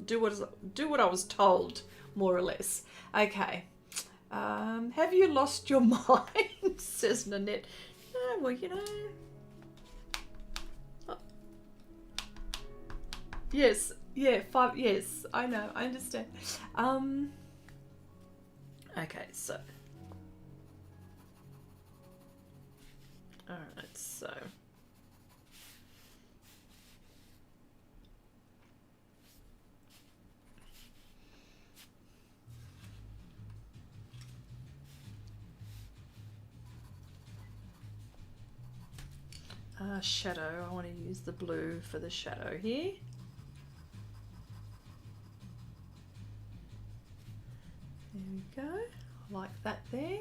do what I was told, more or less. Okay. Have you lost your mind? Says Nanette. No, well, you know. Oh. Yes, yeah, 5. Yes, I know, I understand. Okay, so. All right, so. Shadow, I want to use the blue for the shadow here. There we go, like that there.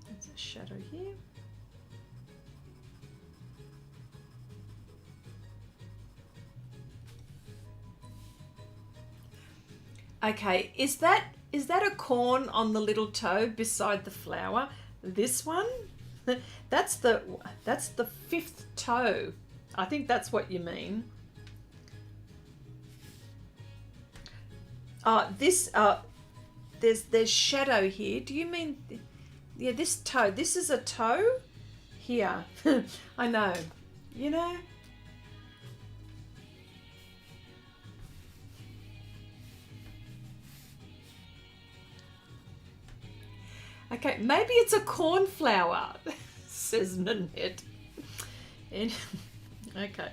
There's a shadow here. Okay, is that a corn on the little toe beside the flower? This one? That's the 5th toe. I think that's what you mean. There's shadow here. Do you mean, yeah, this toe? This is a toe here. I know, you know. Okay, maybe it's a cornflower, says Nanette. Okay.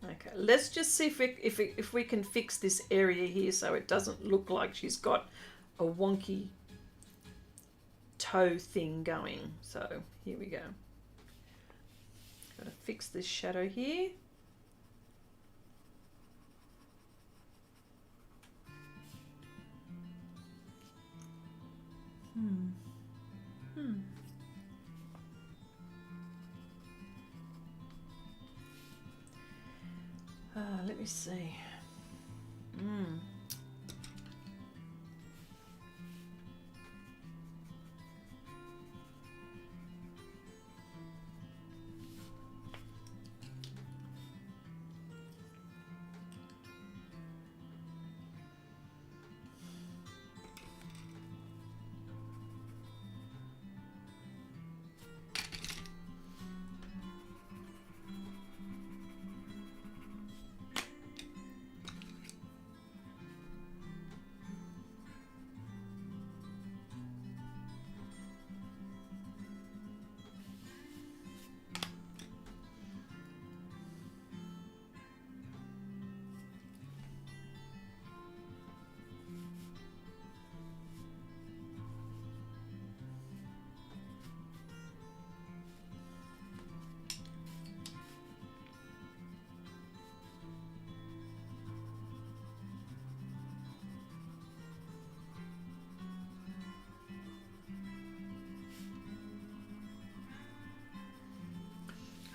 Okay, let's just see if we can fix this area here so it doesn't look like she's got a wonky toe thing going. So here we go. Got to fix this shadow here. Let me see.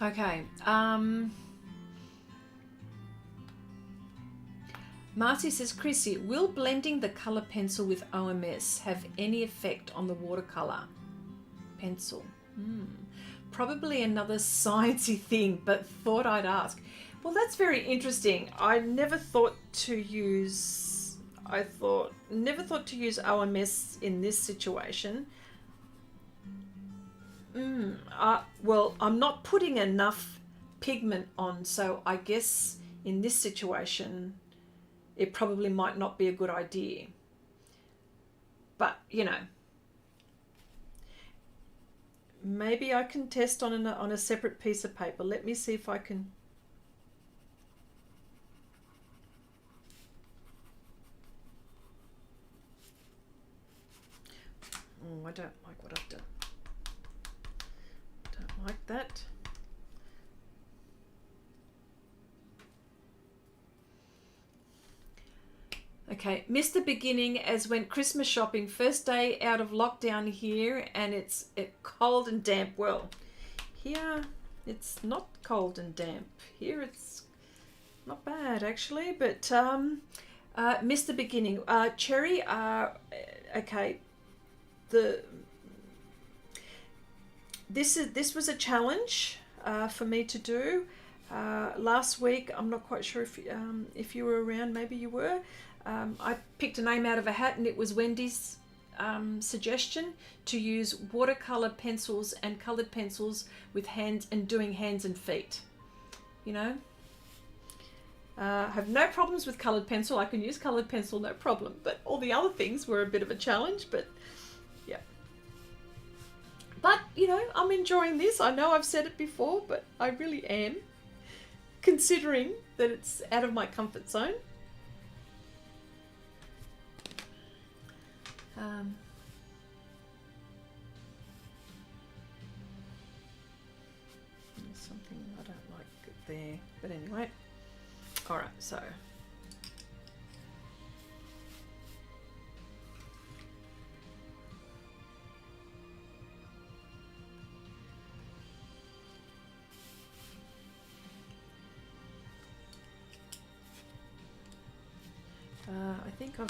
Okay. Marcy says, Chrissy, will blending the colour pencil with OMS have any effect on the watercolour pencil? Probably another sciencey thing, but thought I'd ask. Well, that's very interesting. I never thought to use OMS in this situation. Well, I'm not putting enough pigment on, so I guess in this situation it probably might not be a good idea. But, you know, maybe I can test on a separate piece of paper. Let me see if I can. Oh, I don't like what I've done. Don't like that. Okay, missed the beginning as went Christmas shopping. First day out of lockdown here, and it's cold and damp. Well, here it's not cold and damp. Here it's not bad actually, but missed the beginning. Cherry, okay. This was a challenge for me to do last week. I'm not quite sure if you were around. Maybe you were. I picked a name out of a hat, and it was Wendy's suggestion to use watercolor pencils and colored pencils with hands and doing hands and feet. You know, I have no problems with colored pencil. I can use colored pencil, no problem. But all the other things were a bit of a challenge. But yeah. But you know, I'm enjoying this. I know I've said it before, but I really am, considering that it's out of my comfort zone. There's something I don't like there, but anyway. All right, so I think I've...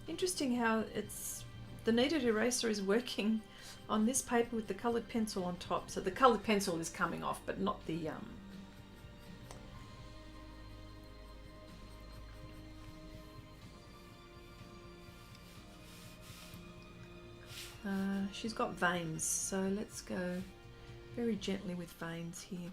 Interesting how it's... The kneaded eraser is working on this paper with the coloured pencil on top. So the coloured pencil is coming off, but not the... she's got veins, so let's go very gently with veins here.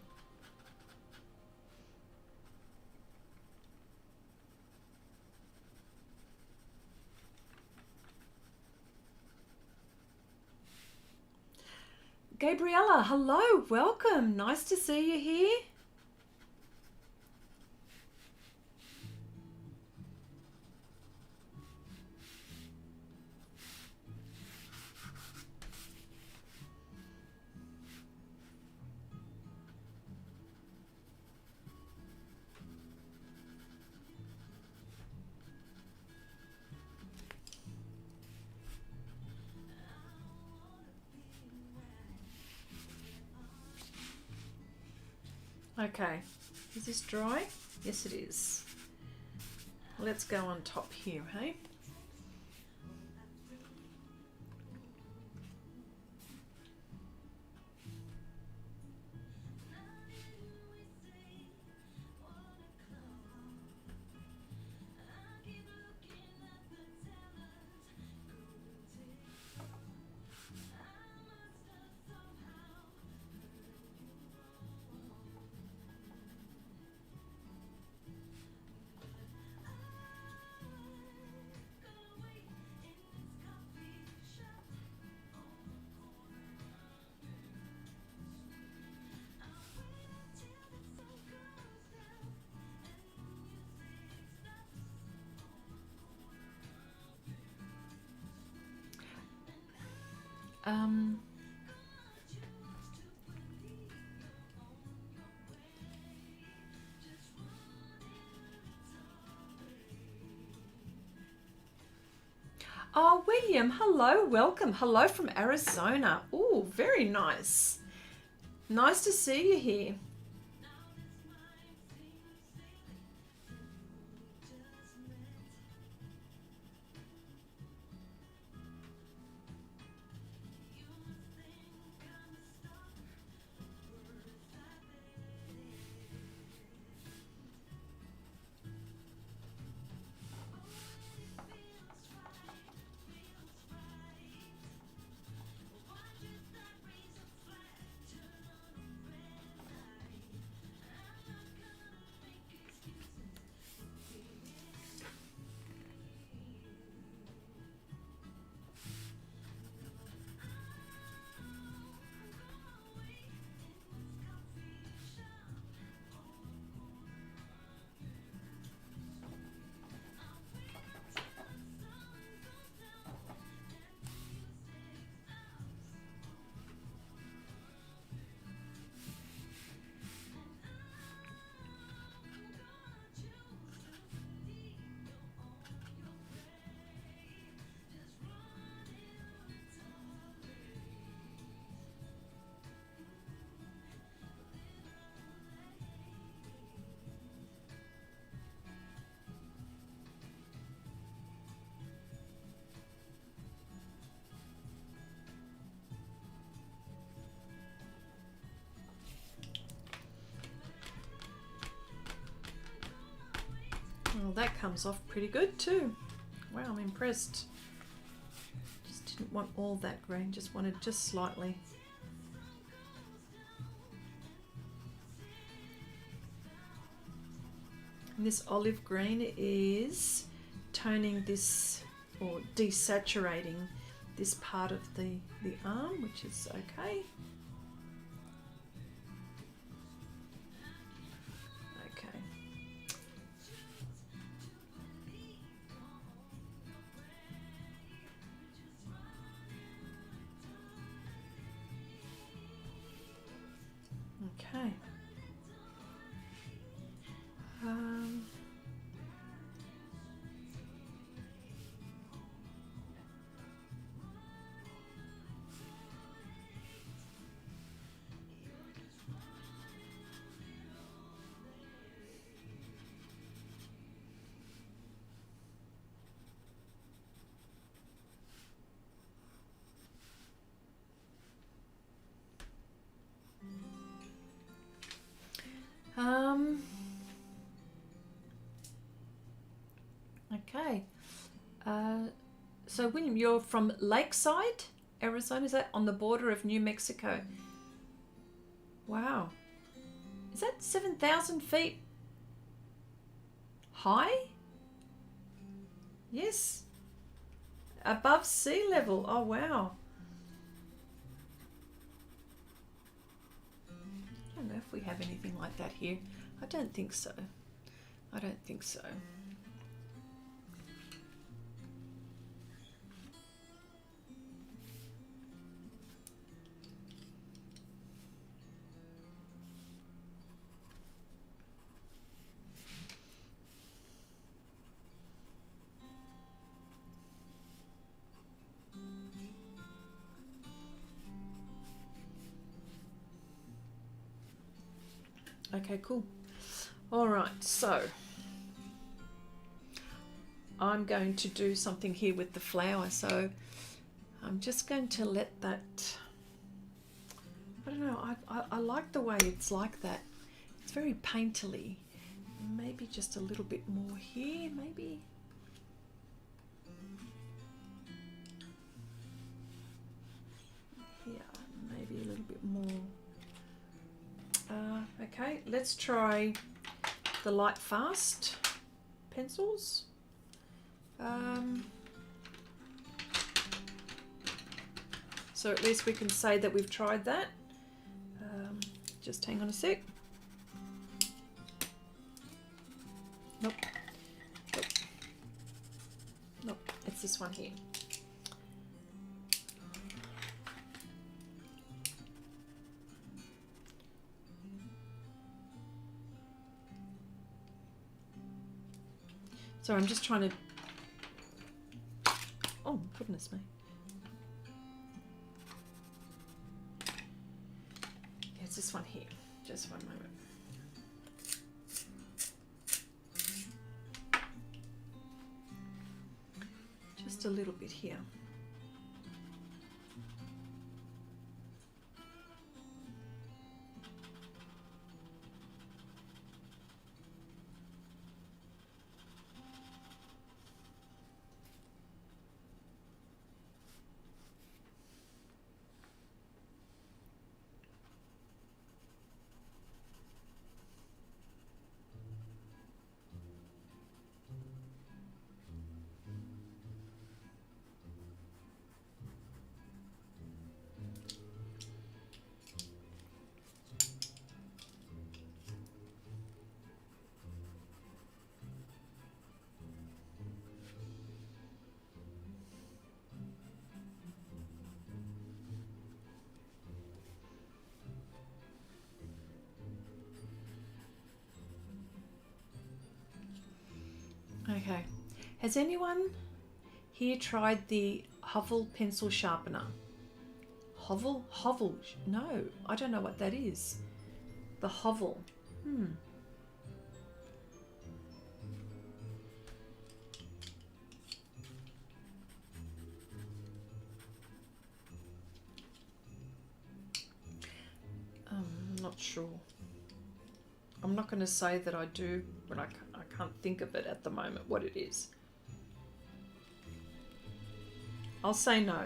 Gabriella, hello, welcome. Nice to see you here. Okay, is this dry? Yes, it is. Let's go on top here, hey? Oh, William, hello, welcome. Hello from Arizona. Oh, very nice. Nice to see you here. Well, that comes off pretty good too. Wow, I'm impressed. Just didn't want all that green, just wanted just slightly. And this olive green is toning this, or desaturating this part of the arm, which is okay. Okay. Okay. So William, you're from Lakeside, Arizona. Is that on the border of New Mexico? Wow. Is that 7,000 feet high? Yes. Above sea level. Oh, wow. I don't know if we have anything like that here. I don't think so. I don't think so. Okay, cool. All right, so I'm going to do something here with the flower. So I'm just going to let that, I don't know, I like the way it's like that. It's very painterly. Maybe just a little bit more here, maybe. Here, maybe a little bit more. Okay, let's try the light fast pencils. So at least we can say that we've tried that. Just hang on a sec. Nope. Nope. Nope. It's this one here. So I'm just trying to, oh goodness me. Yeah, it's this one here. Just one moment. Just a little bit here. Okay. Has anyone here tried the Hovel pencil sharpener? Hovel? Hovel? No, I don't know what that is. The Hovel. I'm not sure. I'm not going to say that I do, but I can't think of it at the moment what it is. I'll say no.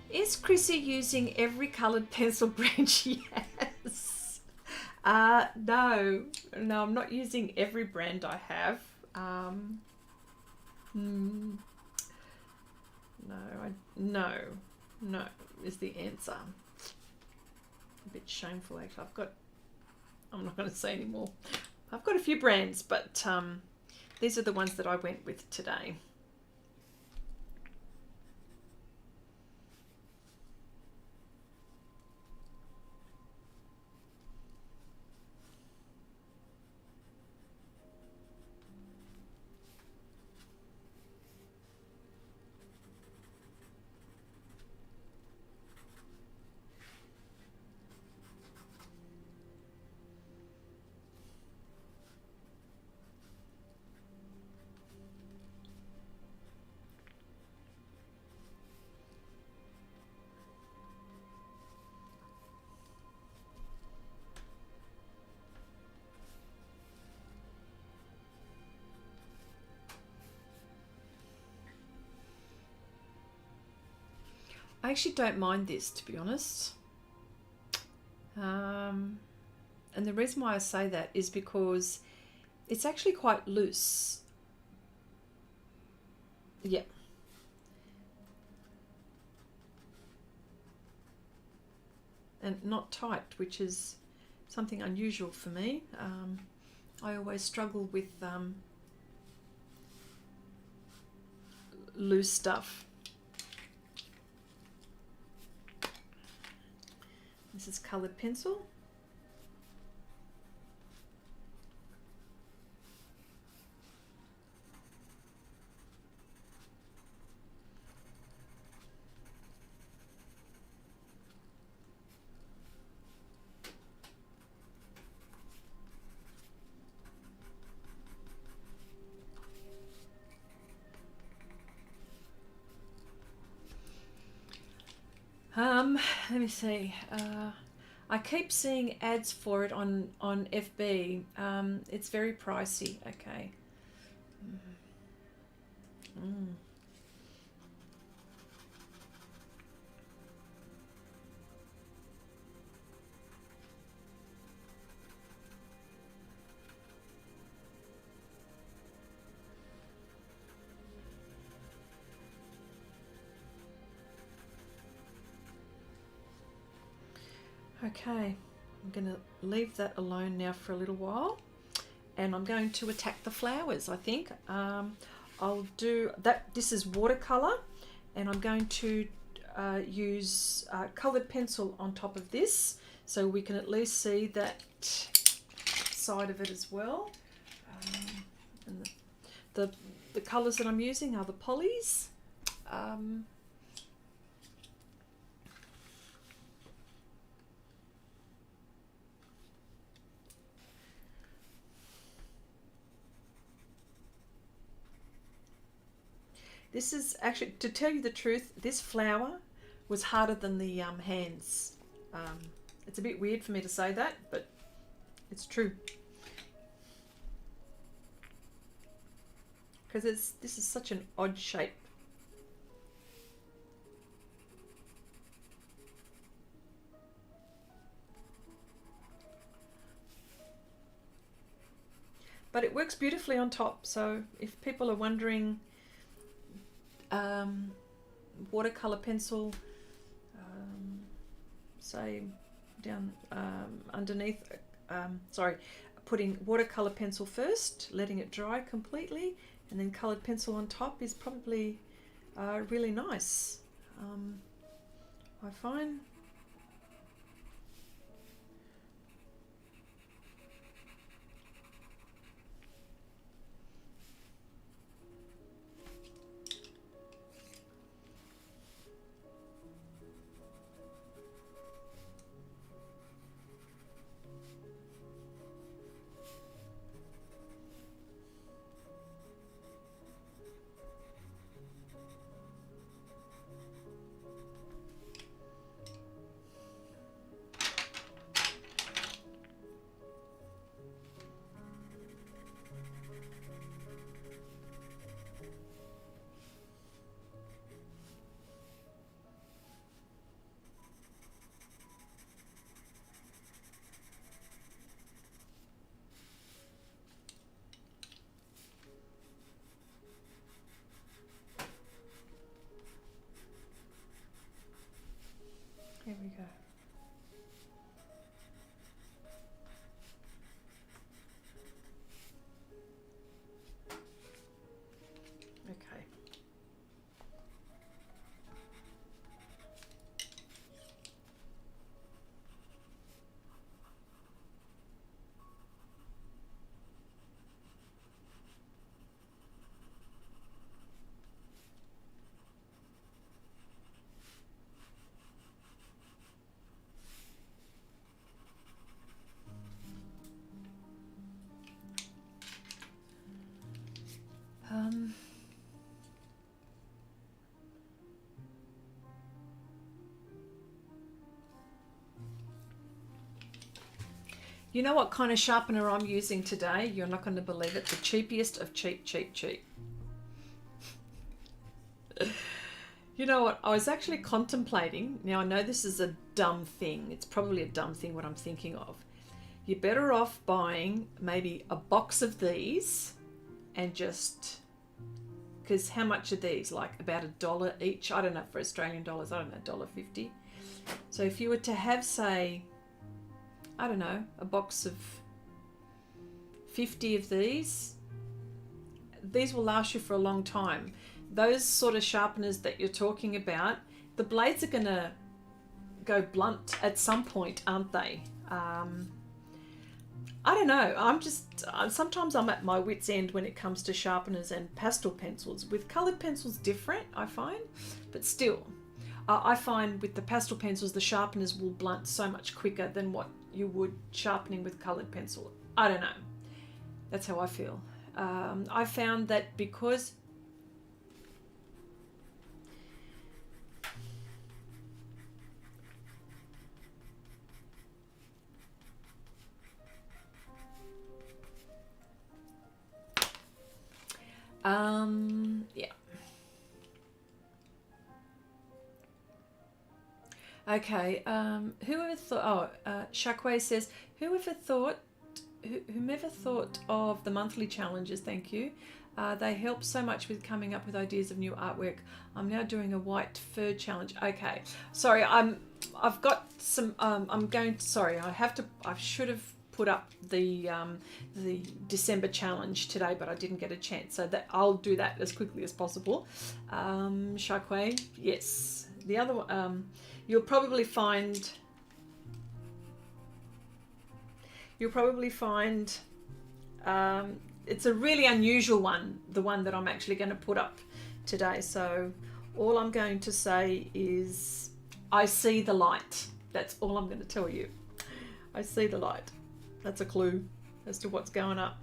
Is Chrissy using every coloured pencil brand she has? No, I'm not using every brand I have. No is the answer. A bit shameful actually. I'm not going to say anymore. I've got a few brands, but these are the ones that I went with today. I actually don't mind this, to be honest. And the reason why I say that is because it's actually quite loose. Yeah. And not tight, which is something unusual for me. I always struggle with loose stuff. This is coloured pencil. Let me see. I keep seeing ads for it on FB. It's very pricey. Okay. Okay, I'm going to leave that alone now for a little while, and I'm going to attack the flowers. I think I'll do that. This is watercolor, and I'm going to use colored pencil on top of this, so we can at least see that side of it as well. And the colors that I'm using are the polys. This is actually, to tell you the truth, this flower was harder than the hands. It's a bit weird for me to say that, but it's true. Because this is such an odd shape. But it works beautifully on top, so if people are wondering, watercolor pencil, say down underneath, putting watercolor pencil first, letting it dry completely, and then colored pencil on top is probably really nice. I find. Here we go. Okay. You know what kind of sharpener I'm using today? You're not going to believe it. The cheapest of cheap. You know what? I was actually contemplating. Now, I know this is a dumb thing. It's probably a dumb thing what I'm thinking of. You're better off buying maybe a box of these and just... Because how much are these? Like about $1 each? I don't know, for Australian dollars. I don't know, $1.50. So if you were to have, say, I don't know, a box of 50 of these will last you for a long time. Those sort of sharpeners that you're talking about, the blades are going to go blunt at some point, aren't they? I don't know. Sometimes I'm at my wit's end when it comes to sharpeners and pastel pencils. With coloured pencils, different, I find. But still, I find with the pastel pencils, the sharpeners will blunt so much quicker than what you would sharpening with coloured pencil. I don't know. That's how I feel. I found that because... yeah. Okay, whoever thought, Shakwe says, whomever thought of the monthly challenges, thank you. They help so much with coming up with ideas of new artwork. I'm now doing a white fur challenge. Okay, sorry, I've got some, I should have put up the December challenge today, but I didn't get a chance, so that I'll do that as quickly as possible. Shakwe, yes. The other one, you'll probably find it's a really unusual one, the one that I'm actually going to put up today. So all I'm going to say is I see the light. That's all I'm going to tell you. I see the light. That's a clue as to what's going up.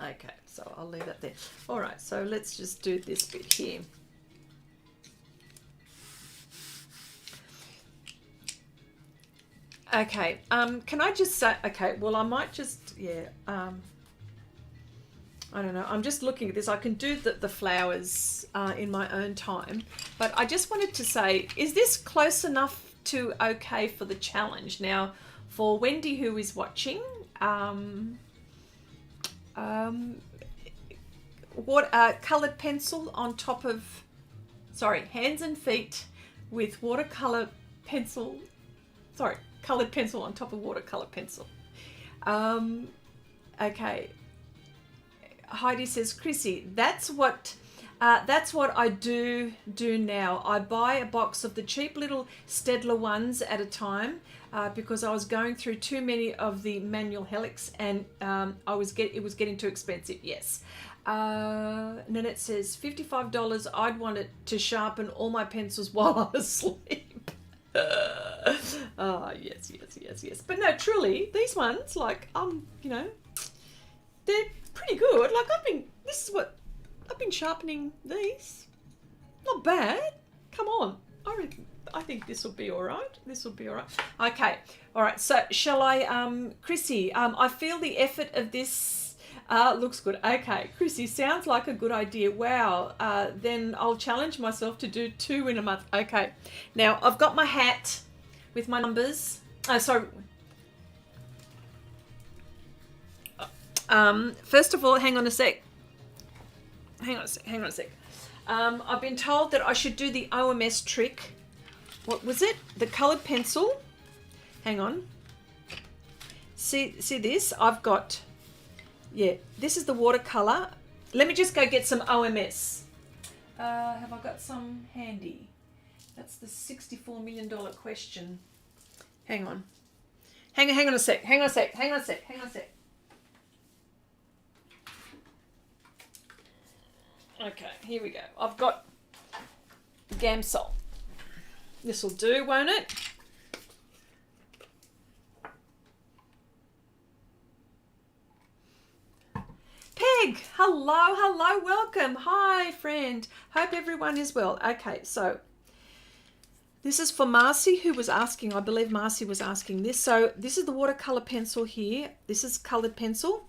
Okay, so I'll leave that there. All right, so let's just do this bit here. Okay, can I just say, okay, well, I might just, yeah, I don't know. I'm just looking at this. I can do the flowers in my own time. But I just wanted to say, is this close enough to okay for the challenge? Now, for Wendy who is watching, what coloured pencil on top of, sorry, hands and feet with watercolour pencil, sorry, coloured pencil on top of watercolour pencil. Okay. Heidi says, Chrissy, that's what I do now. I buy a box of the cheap little Stedler ones at a time because I was going through too many of the manual helix and it was getting too expensive. Yes. Nanette says $55. I'd want it to sharpen all my pencils while I'm asleep. Oh, yes. But no, truly, these ones, like, you know, they're pretty good. Like, I've been sharpening these. Not bad. Come on. I think this will be all right. Okay. All right. So shall I, Chrissy, I feel the effort of this looks good. Okay. Chrissy, sounds like a good idea. Wow. Then I'll challenge myself to do 2 in a month. Okay. Now I've got my hat with my numbers. Sorry. First of all, hang on a sec. I've been told that I should do the OMS trick. What was it? The coloured pencil. Hang on. See this? I've got, yeah, this is the watercolour. Let me just go get some OMS. Have I got some handy? That's the $64 million question. Hang on. Hang on a sec. Okay, here we go. I've got Gamsol. This will do, won't it? Peg, hello, welcome. Hi, friend. Hope everyone is well. Okay, so This is for Marcy, who was asking. I believe Marcy was asking this. So this is the watercolor pencil here. This is colored pencil.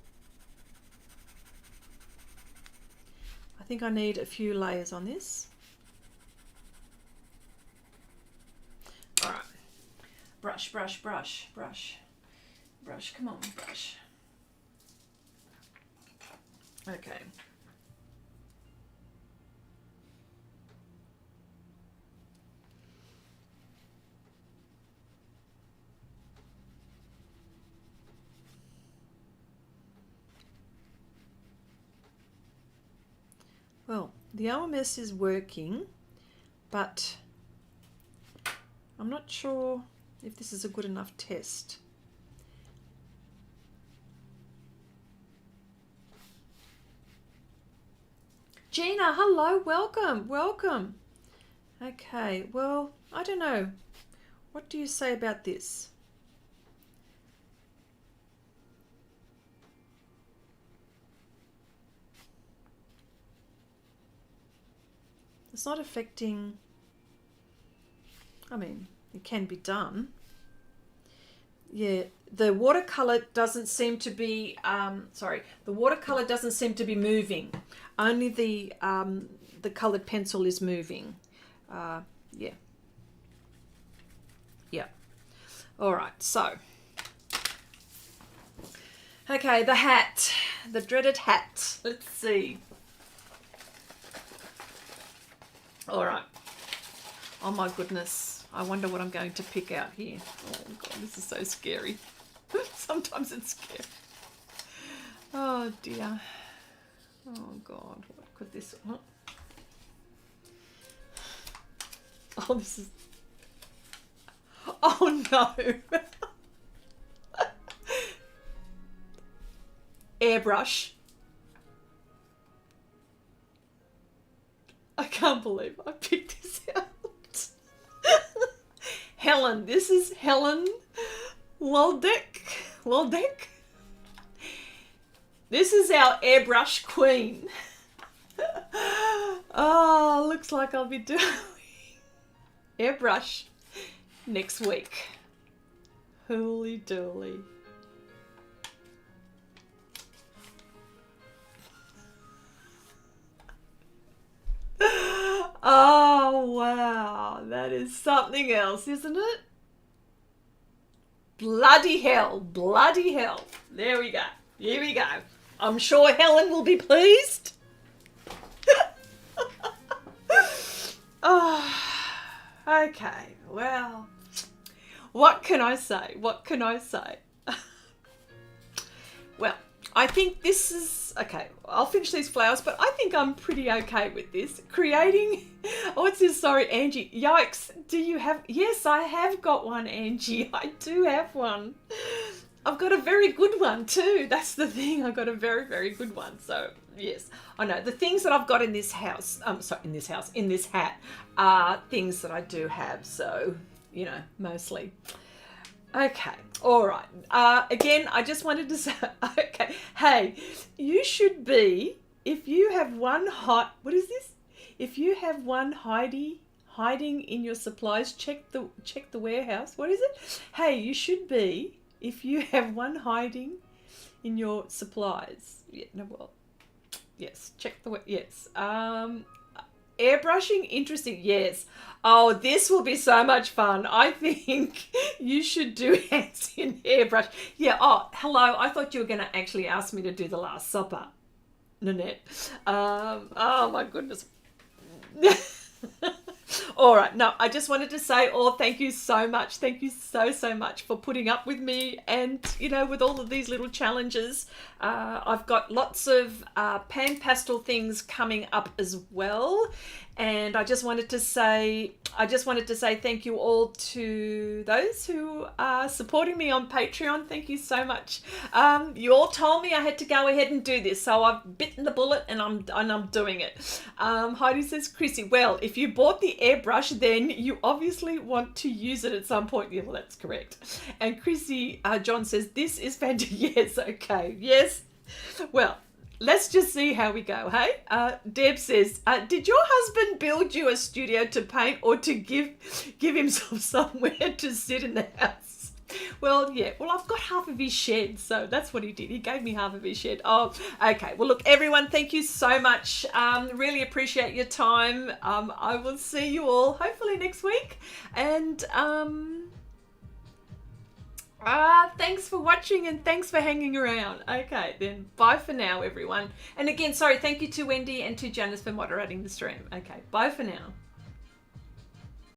I think I need a few layers on this. All right. Brush, brush, brush, brush, brush. Come on, brush. Okay. Well, the LMS is working, but I'm not sure if this is a good enough test. Gina, hello, welcome, welcome. Okay, well, I don't know. What do you say about this? It's not affecting, I mean, it can be done. Yeah, the watercolor doesn't seem to be, the watercolor doesn't seem to be moving. Only the colored pencil is moving. Yeah. Yeah. All right, so. Okay, the hat, the dreaded hat. Let's see. All right. Oh my goodness. I wonder what I'm going to pick out here. Oh God, this is so scary. Sometimes it's scary. Oh dear. Oh God, what could this... Oh, this is... Oh no. Airbrush. I can't believe I picked this out. Helen, this is Helen Waldeck. This is our airbrush queen. Oh, looks like I'll be doing airbrush next week. Holy dooly. Oh, wow. That is something else, isn't it? Bloody hell. Bloody hell. There we go. Here we go. I'm sure Helen will be pleased. Oh, okay. Well, what can I say? What can I say? Well, I think this is, okay, I'll finish these flowers, but I think I'm pretty okay with this. Creating, oh, what's this? Sorry, Angie. Yikes. Do you have, yes, I have got one, Angie. I do have one. I've got a very good one too. That's the thing. I've got a very, very good one. So, yes, I know. The things that I've got in this house, in this hat, are things that I do have. So, you know, mostly. Okay, all right. Again, I just wanted to say, okay, hey, you should be, if you have one what is this? If you have one hiding in your supplies, check the warehouse. What is it? Hey, you should be, if you have one hiding in your supplies. Yeah, no, well, yes, check the, yes. Airbrushing, interesting, yes. Oh, this will be so much fun. I think you should do hands in airbrush. Yeah, oh, hello. I thought you were going to actually ask me to do the Last Supper, Nanette. Oh, my goodness. All right. No, I just wanted to say, thank you so much. Thank you so much for putting up with me and, you know, with all of these little challenges. I've got lots of pan pastel things coming up as well. And I just wanted to say thank you all to those who are supporting me on Patreon. Thank you so much. You all told me I had to go ahead and do this, so I've bitten the bullet and I'm doing it. Heidi says, Chrissy, well, if you bought the airbrush, then you obviously want to use it at some point. Yeah, well, that's correct. And Chrissy, John says, this is fantastic. Yes, okay, yes. Well, let's just see how we go, hey? Deb says, did your husband build you a studio to paint or to give himself somewhere to sit in the house? Well, yeah. Well, I've got half of his shed, so that's what he did. He gave me half of his shed. Oh, okay. Well, look, everyone, thank you so much. Really appreciate your time. I will see you all hopefully next week. And thanks for watching and thanks for hanging around. Okay, then bye for now, everyone. And again, sorry, thank you to Wendy and to Janice for moderating the stream. Okay, bye for now.